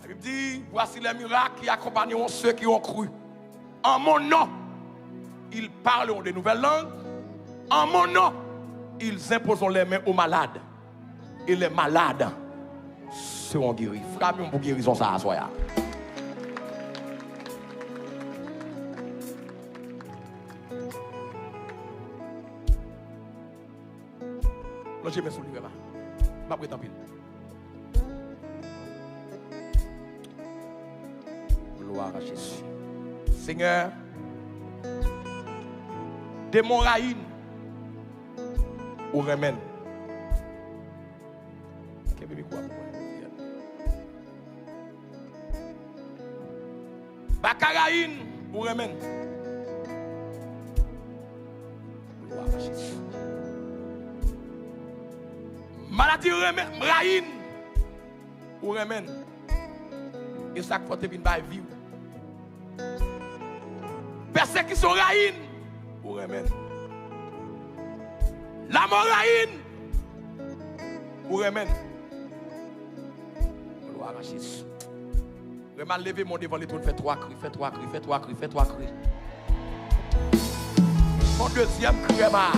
La Bible dit, voici les miracles qui accompagneront ceux qui ont cru. En mon nom, ils parleront de nouvelles langues. En mon nom, ils imposeront les mains aux malades. Et les malades seront guéris. Frappez pour guérison ça à soi. Lâchez mes souliers, vraiment. Pas prêt, tant pis. Gloire à Jésus. Seigneur, démon raïn, ou remène. Bakaraïn, ou remène. Gloire à Jésus. Maladie raïn, ou remène. Et ça faut te venir par vie. Persécution raïn, ou remène. La mort raïn, ou remène. Gloire à Jésus. Vraiment lever mon devant les trônes, fais 3 cris, fais 3 cris, fais 3 cris, fais 3 cris. Mon deuxième cri est marre.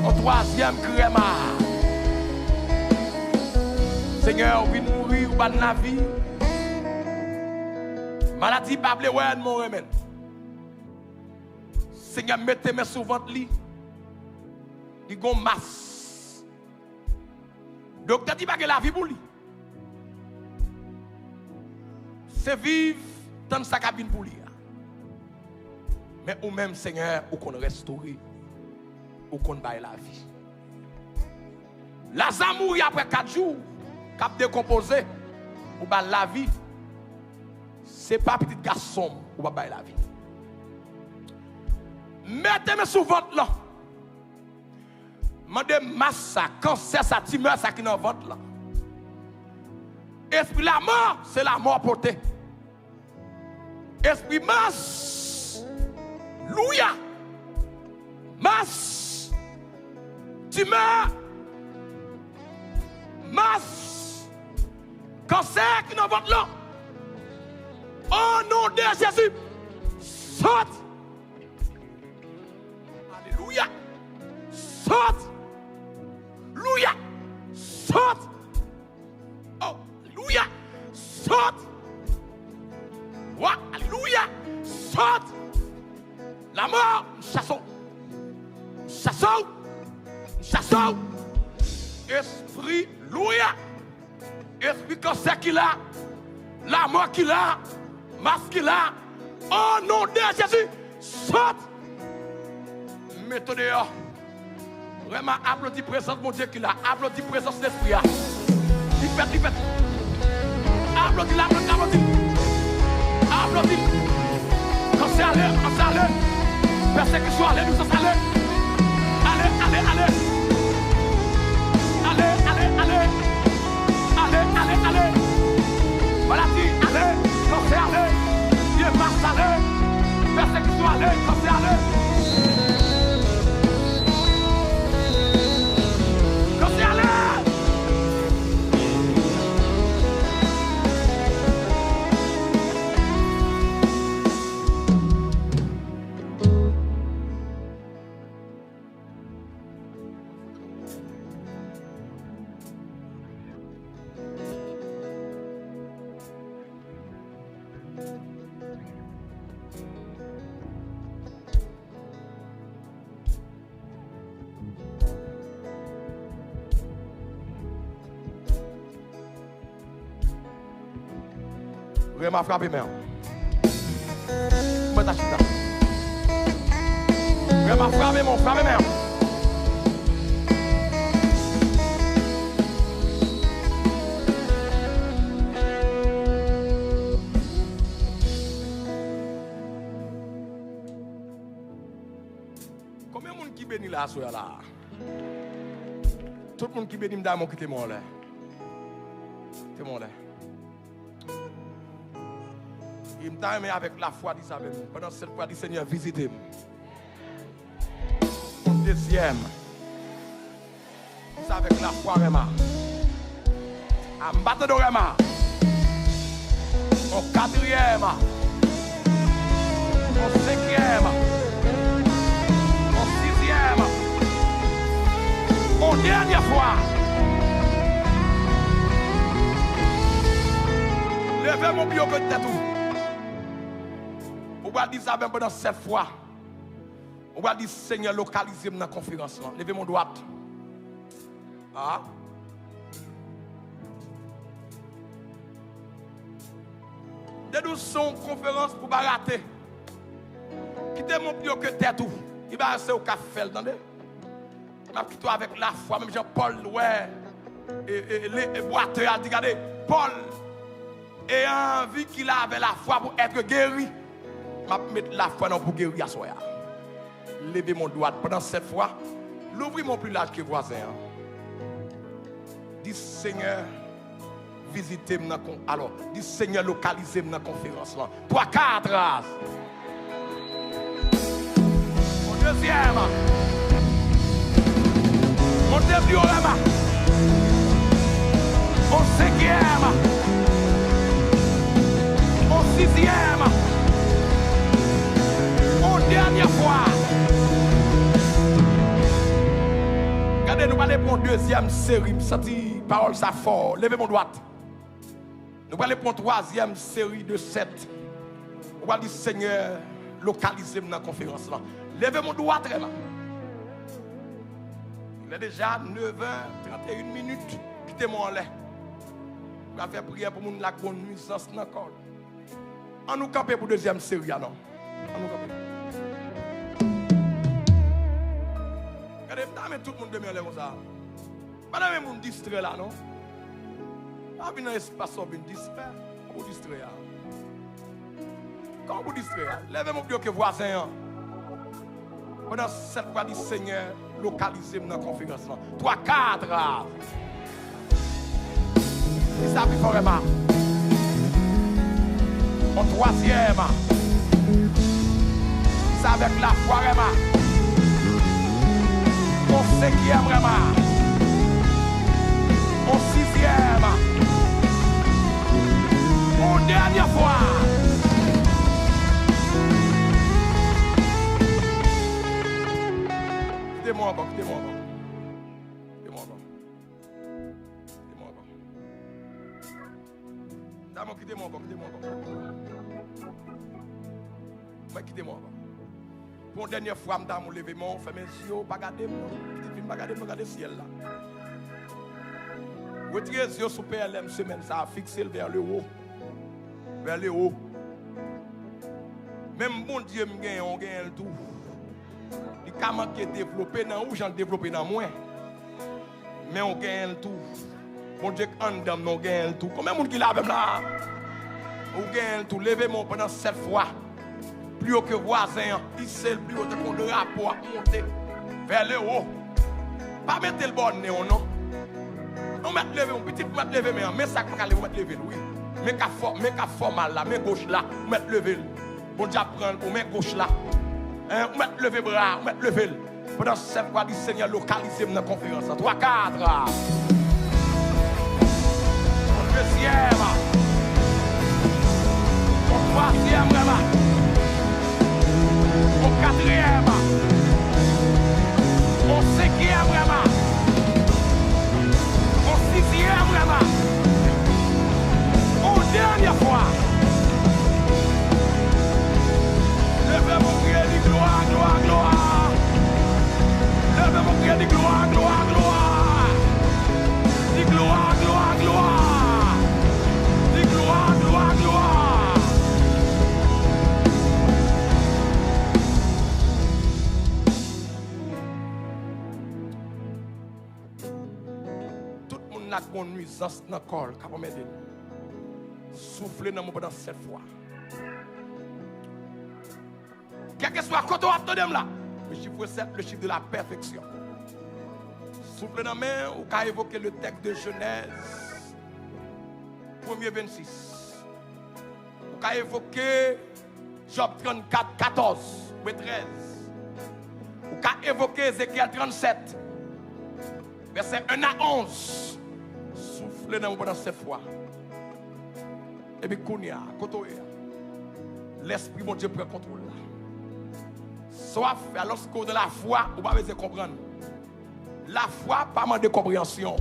Mon troisième cri est marre. Seigneur, oui mourir ou pas de la vie. Maladie pas blé ouais mon remède. Seigneur, mettez mes sous ventre li. Li gon masse. Docteur dit pas que la vie pour lui. C'est vivre dans sa cabine pour lui. Mais ou même Seigneur, ou qu'on restaurer, ou qu'on baille la vie. Lazare mourit après 4 jours, cap décomposé, ou baille la vie. C'est pas petit garçon ou va bailler la vie. Mettez-moi sous ventre là. Mandez masse, cancer, ça, tumeur, ça qui est dans ventre là. Esprit la mort, c'est la mort portée. Esprit masse, louia, masse, tumeur, masse, cancer qui est dans ventre là. Au nom de Jésus, saute. Alléluia. Saute. Alléluia. Saute. Oh, alléluia. Saute. Ouais, alléluia. Saute. La mort, chassons. Chassons. Chassons. Esprit, louia. Esprit cancer qu'il a. La mort qu'il a. Masque qu'il a. Au nom de Jésus. Saute. Mettez dehors. Vraiment, applaudis présence, mon Dieu, qu'il a. Applaudis présence d'esprit. Il fait. Applaudis, applaudis. Applaudis. Quand c'est allé, persécution, allez, nous sommes allés. Allez. Maladie, allez. Quand c'est allé. Dieu passe, allez. Persécution, allez. Quand c'est allé. Vraiment frappé même. Moi t'achète ça. Vraiment frappé même. Combien de monde qui bénit là, soir là? Tout le monde qui bénit m'dame qui témoin là. Témoin là. Il m'a aimé avec la foi d'Isabelle. Pendant cette fois, du Seigneur, visitez-moi. Mon deuxième, c'est avec la foi, vraiment. En battant de vraiment. Mon quatrième, mon cinquième, mon sixième, mon dernière fois. Levez mon bio que de tout. On va dire ça pendant 7 fois. On va dire Seigneur, localisez-moi dans la conférence. Levez mon droite. Ah. De nous son conférence pour pas rater. Quittez mon plus que tête tout. Il va rester au café, entendez? Je quitte avec la foi, même Jean-Paul, ouais. Et les boiteux a dit, regardez, Paul et envie qu'il avait la foi pour être guéri. Je vais mettre la foi pour guérir à soi. Levez mon doigt pendant cette fois. L'ouvrir mon plus large que voisin. Dis Seigneur, visitez-moi. Alors, dis Seigneur, localisez-moi dans la conférence. 3, 4. Mon deuxième. Mon deuxième. Mon cinquième. Mon sixième. Mon dernière fois. Regardez, nous allons pour une deuxième série. Je sens parole ça fort. Levez mon droite. Nous allons pour une troisième série de 7. On va dire Seigneur, localisez-moi dans la conférence là. Levez mon droite très là. Il est déjà 9h31 minutes. Quittez-moi en l'air. On va faire prière pour mon lac bonne nuisance dans le corps. On nous camper pour deuxième série non. On nous camper. Regardez, tout le monde demeure là comme ça. Pas même monde distrait là non. Pas venir dans l'espace on vient distraire. On vous distraire. Quand vous distraire, levez-moi plus que voisin. Pendant cette fois, dit Seigneur, localisez-moi dans la conférence. 3, 4. Et ça plus fortement. Mon troisième. Ça avec la foi vraiment. Mon cinquième vraiment. Mon sixième. Mon dernière fois. Quittez-moi encore, quittez-moi encore. Quittez-moi encore. Quittez-moi encore. D'abord, quittez-moi encore, quittez-moi encore. Ouais, quittez-moi encore. Pour une dernière fois, je vais lever mon fait mes yeux, pas regarder, pas regarder le ciel là. Retirez les yeux sur PLM semaine, ça a fixé vers le haut. Vers le haut. Même bon Dieu, on gagne le tout. Il y a qui est développé dans où j'en développé dans moi. Mais on gagne le tout. Bon Dieu, on gagne le tout. Combien de monde qui l'a même là? On gagne le tout. Levez-moi pendant 7 fois. Plus haut que voisin, ici, plus haut que le rapport monter vers le haut. Pas mettre le bon néon, non. On met lever, on petit mettre lever, mais ça qu'on a mettre lever, oui. Mais qu'à fort mal là, mais gauche là, on met lever. Bon Dieu prendre pour mettre gauche là. On met lever bras, on met lever. Pendant cette fois, dit Seigneur, localisez-moi dans la conférence. 3, 4. Mon deuxième. Mon troisième vraiment. Mon quatrième. Mon cinquième vraiment. Mon sixième vraiment. Mon dernière fois. Levez mon cri et dit gloire, gloire, gloire. Levez mon cri et dit gloire, gloire, gloire. Dis gloire, gloire, gloire. Dis gloire, gloire, gloire. Tout le monde a une nuisance dans le corps, capable m'aider. Soufflez dans mon pendant 7 fois. Quel que soit quand on attend là, le chiffre 7, le chiffre de la perfection. Soufflez dans la main, ou qu'à évoquer le texte de Genèse, 1er 26. Ou qu'à évoquer Job 34, 14, 13. Ou qu'à évoquer Ézéchiel 37, verset 1 à 11. Soufflez dans pendant 7 fois. Et puis, Kounia, l'esprit, mon Dieu, prend contrôle là. Soif, alors que de la foi, vous ne pouvez pas comprendre. La foi, pas demander compréhension,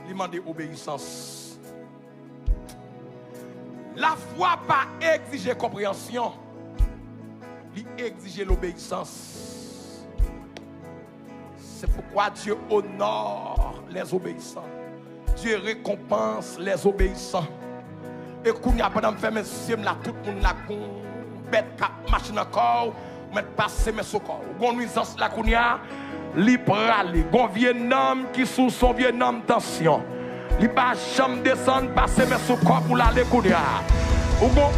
il demande obéissance. La foi, pas exiger compréhension, il exige l'obéissance. C'est pourquoi Dieu honore les obéissants. Dieu récompense les obéissants. Et quand il y a pendant faire mes sièmes là, tout le monde là, bête cap machine encore, mettre passer mes sous-corps. Gon nuisance là qu'on y a, li prale, gon vieux homme qui sous son vieux homme tension. Li pas jamais descendre passer mes sous-corps pour l'aller qu'on y a. Ou gon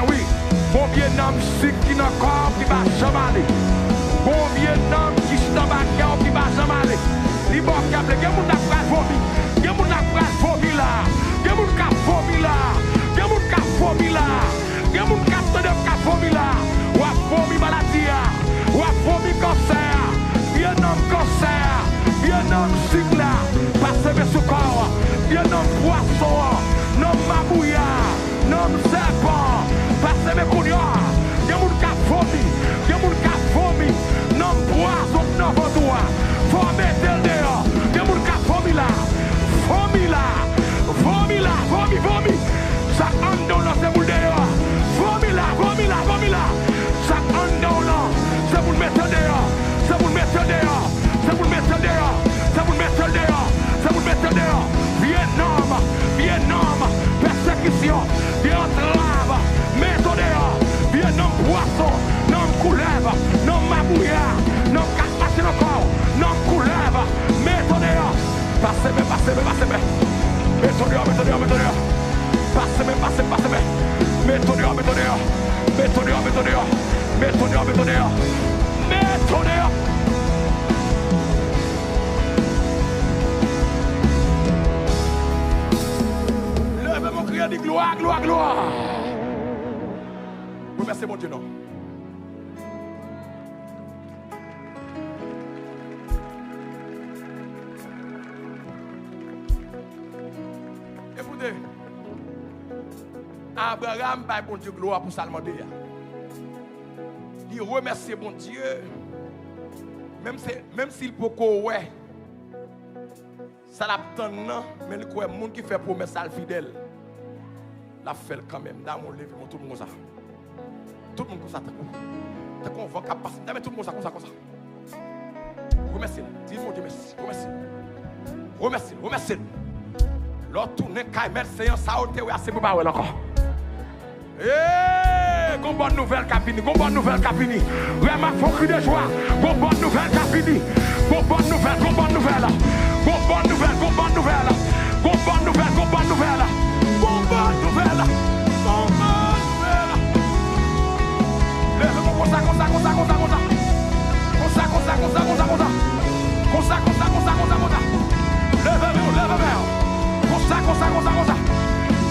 oui, gon vieux homme qui n'a corps qui va jamais aller. Gon vieux homme qui s'en va qui va jamais aller. Li bon câble, gen moun n'a pas vomi. Gen moun n'a pas vomi là. Gen moun ka vomi là. Gen moun ka vomi là. Gen moun ka vomi là. Ou a vomi maladie. Ou a vomi cancer. Bien homme cancer. Bien homme sigla. Passe mes sous corps. Bien homme poisson. Non mabouya. Non serpent. Passe mes couillons. Gen moun ka vomi. Gen moun ka vomi. Non poisson. Non vendoua. Faut mettre dehors. Gen moun ka vomi là. Vomi là. Vomi là. Vomi, vomi. Ça en dans c'est pour dehors. Vomi là. Vomi là. Vomi là. Ça en dans c'est pour mettre dehors. C'est pour mettre dehors. C'est pour mettre dehors. C'est pour mettre dehors. C'est pour mettre dehors. Bien homme. Persécution. Bien entrave. Mettez dehors. Bien homme poisson. Non coulève. Non mabouillard. Non casse le corps. Non coulève. Mettez dehors. Passez. Mettez dehors. Passez. Mettez dehors. Levez mon cri de gloire. Remerciez mon Dieu, non. Écoutez, Abraham paye bon Dieu gloire pour ça demander. Il remercie bon Dieu, même s'il peut ouais, ça l'attend non, mais le quoi monde qui fait promesse à fidèle, la fait quand même. Dans mon livre, tout le monde ça, tout le monde comme ça, t'as qu'on va capacité, mais tout le monde ça comme ça. Remercie, dis mon Dieu merci, remercie. L'autre tourne quand même séance ça ôter ouais assez pour pas ouais encore. Gon bonne nouvelle qui fini, vraiment faut cri de joie. Gon bonne nouvelle qui fini. Gon bonne nouvelle.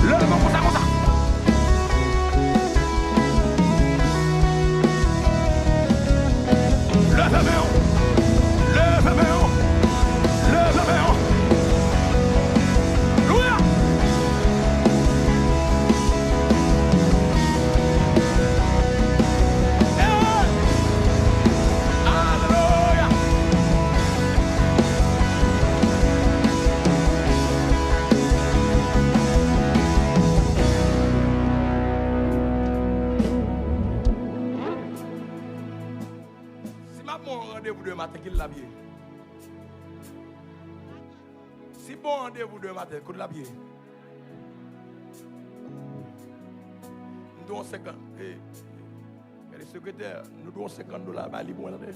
Lève-moi comme ça. Lève-moi. Louia. Alléluia. Si ma bon rendez-vous de matin qu'il l'a bien. Si bon rendez-vous de matin qu'il l'a bien. Nous devons 50. Les secrétaires, nous devons $50 à l'Ibon. Nous devons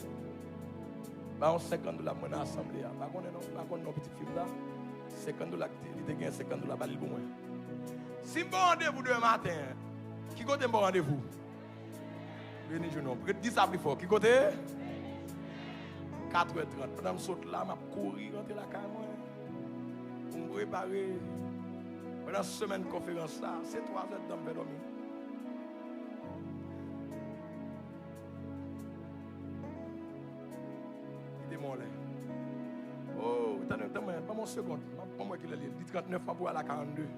$50 à l'Assemblée. Par contre, nos petits films là, $50, il te gagne $50 à l'Ibon. Si bon rendez-vous de matin, qui côté bon rendez-vous? Venez, je ne 10 ans plus fort. Qui côté? 4h30. Pendant que je saute là, je cours, rentrer la caméra. Pour me préparer. Pendant cette semaine de conférence là, c'est 3h de dormir. Oh, pas mon seconde. Pas moi qui l'ai dit. 39 ans pour aller à 42.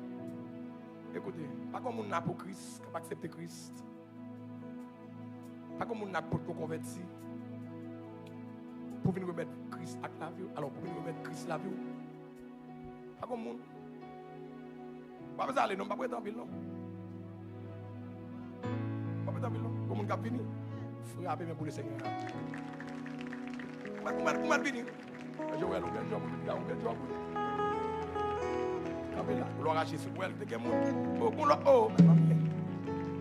Écoutez, pas comme on n'a pour Christ, pas accepter Christ. Pas comme on n'a pour convertir. Pour venir remettre Christ à la vie. Alors, pour venir remettre Christ à la vie. Pas comme on. Pas besoin d'aller, non, pas besoin d'aller, non. Pas besoin d'aller, non. Comme on a fini, frapper même pour le Seigneur. Comment venir? Joël, on vient de gloire à Jésus. Oh,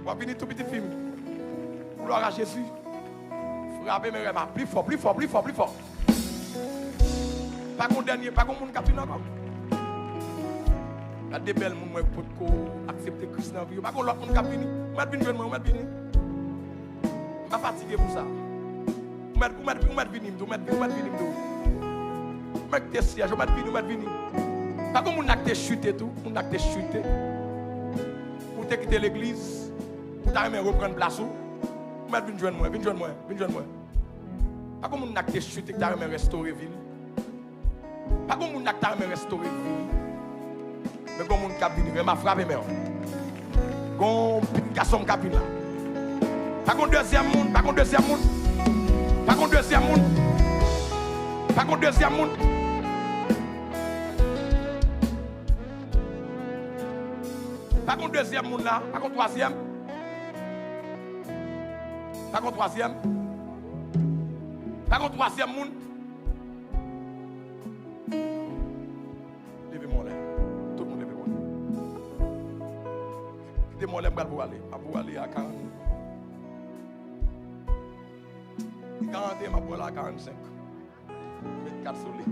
on va venir tout petit film. Gloire à Jésus. Frappez mes rêves. Plus fort, plus fort, plus fort, plus fort. Pas qu'on dernier, pas qu'on monde qui a encore. Il y a des belles gens qui ont accepté Christ dans la vie. Pas qu'on l'autre monde qui a fini. Je vais venir, je vais venir. Je suis fatigué pour ça. Je vais venir, je vais venir. Je vais siège, je vais venir. Pas comme on a été chuté tout, on a été chuté. Pour te quitter l'église, pour t'arriver à reprendre place. Je vais venir. Pas comme on a été chuté, que t'arrives à restaurer la ville. Pas comme on a été restaurer la ville. Mais comme on a venir, m'a frappé, mais on a son capine là. Pas comme deuxième monde, pas comme deuxième monde. Pas comme deuxième monde. Pas comme deuxième monde. Pas contre deuxième monde là, pas contre troisième. Pas contre troisième. Pas contre troisième monde. Levez-moi là. Tout le monde levez-moi. Quittez-moi là pour aller. Pour aller à 40. 41, pour aller à 45. 24 soleil.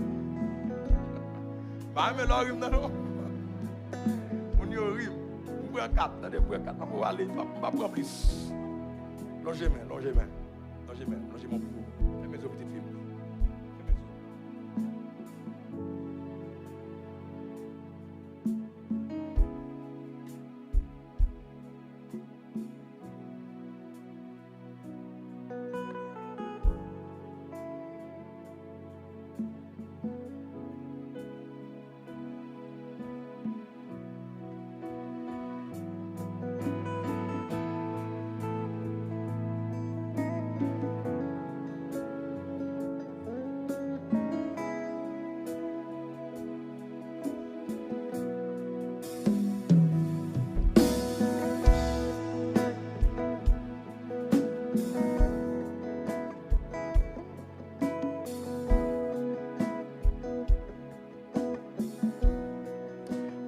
Bah, mais là, non. On y arrive. Pour 4, pour aller, on va prendre plus. Longez mon bureau. Fais mes petites films.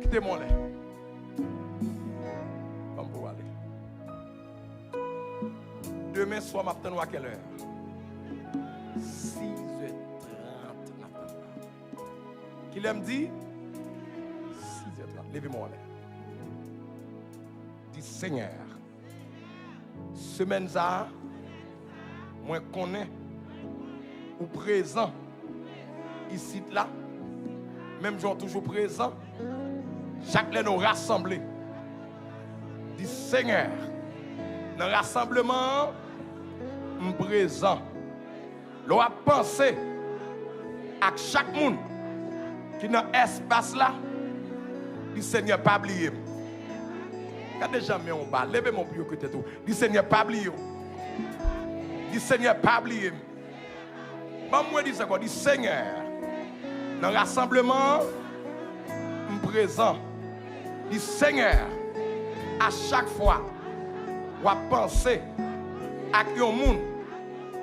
Quittez-moi là. Vamos pour aller. Demain soir, m'attends à quelle heure? 6h30. Qui l'aime dit? 6h30. Levez-moi là. Dis Seigneur, semaine ça, moi connais ou présent ici là, même gens toujours présent. Chaque l'année nous rassemblés. Dis Seigneur, dans le rassemblement, je suis présent. L'on a pensé à chaque monde qui est dans l'espace là. Dis Seigneur, pas oublier. Regardez jamais en bas. Levez mon pied côté tout. Dis Seigneur, pas oublier. Dis Seigneur, pas oublier. Moi, dis quoi? Dis Seigneur, dans le rassemblement, je suis présent. Dis Seigneur, à chaque fois, on va penser à un monde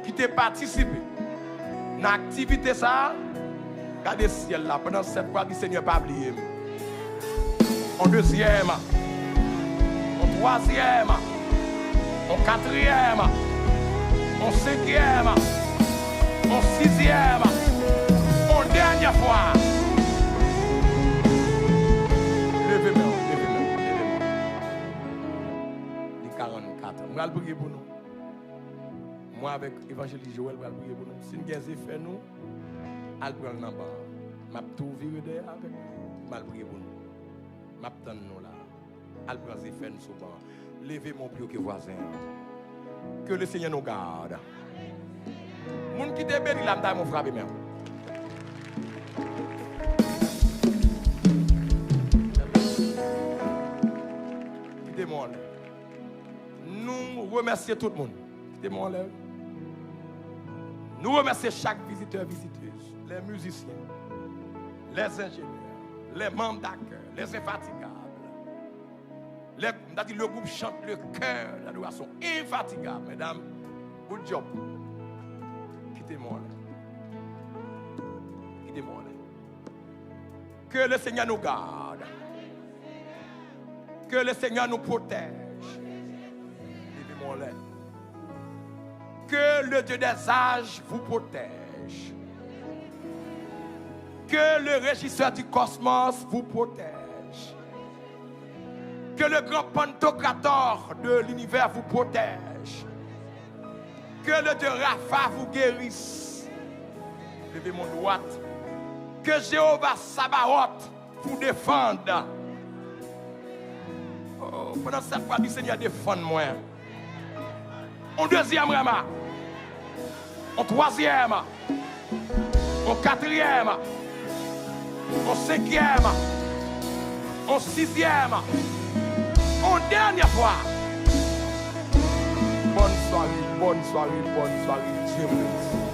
qui t'a participé dans l'activité ça. Regardez le ciel là, pendant cette fois, dis Seigneur, pas oublier. En deuxième, en troisième, en quatrième, en cinquième, en sixième, en dernière fois. Levez-moi. 44. Je vais prier pour nous. Moi, avec l'évangéliste Joël, je vais prier pour nous. Si nous avons fait nous, je vais prendre dans le bas. Je vais tout virer derrière avec nous. Je vais prier pour nous. Je vais attendre nous là. Je vais prendre fait nous souvent. Levez mon plus que voisin. Que le Seigneur nous garde. Les gens qui te bénissent, là, mon frère, même. Quittez-moi là. Nous remercions tout le monde. Quittez-moi là. Nous remercions chaque visiteur, visiteuse, les musiciens, les ingénieurs, les membres d'accueil, les infatigables. Le groupe chante le cœur de la façon infatigable. Mesdames, good job. Quittez-moi là. Levez-moi. Que le Seigneur nous garde. Que le Seigneur nous protège. Levez-moi. Que le Dieu des âges vous protège. Que le régisseur du cosmos vous protège. Que le grand Pantocrator de l'univers vous protège. Que le Dieu Rapha vous guérisse. Levez mon droite. Que Jéhovah Sabaoth vous défende. Oh, pendant cette fois du Seigneur, défende-moi. En deuxième rama. En troisième. En quatrième. En cinquième. En sixième. En dernière fois. Bonne soirée, bonne soirée, bonne soirée. Dieu vous bénisse.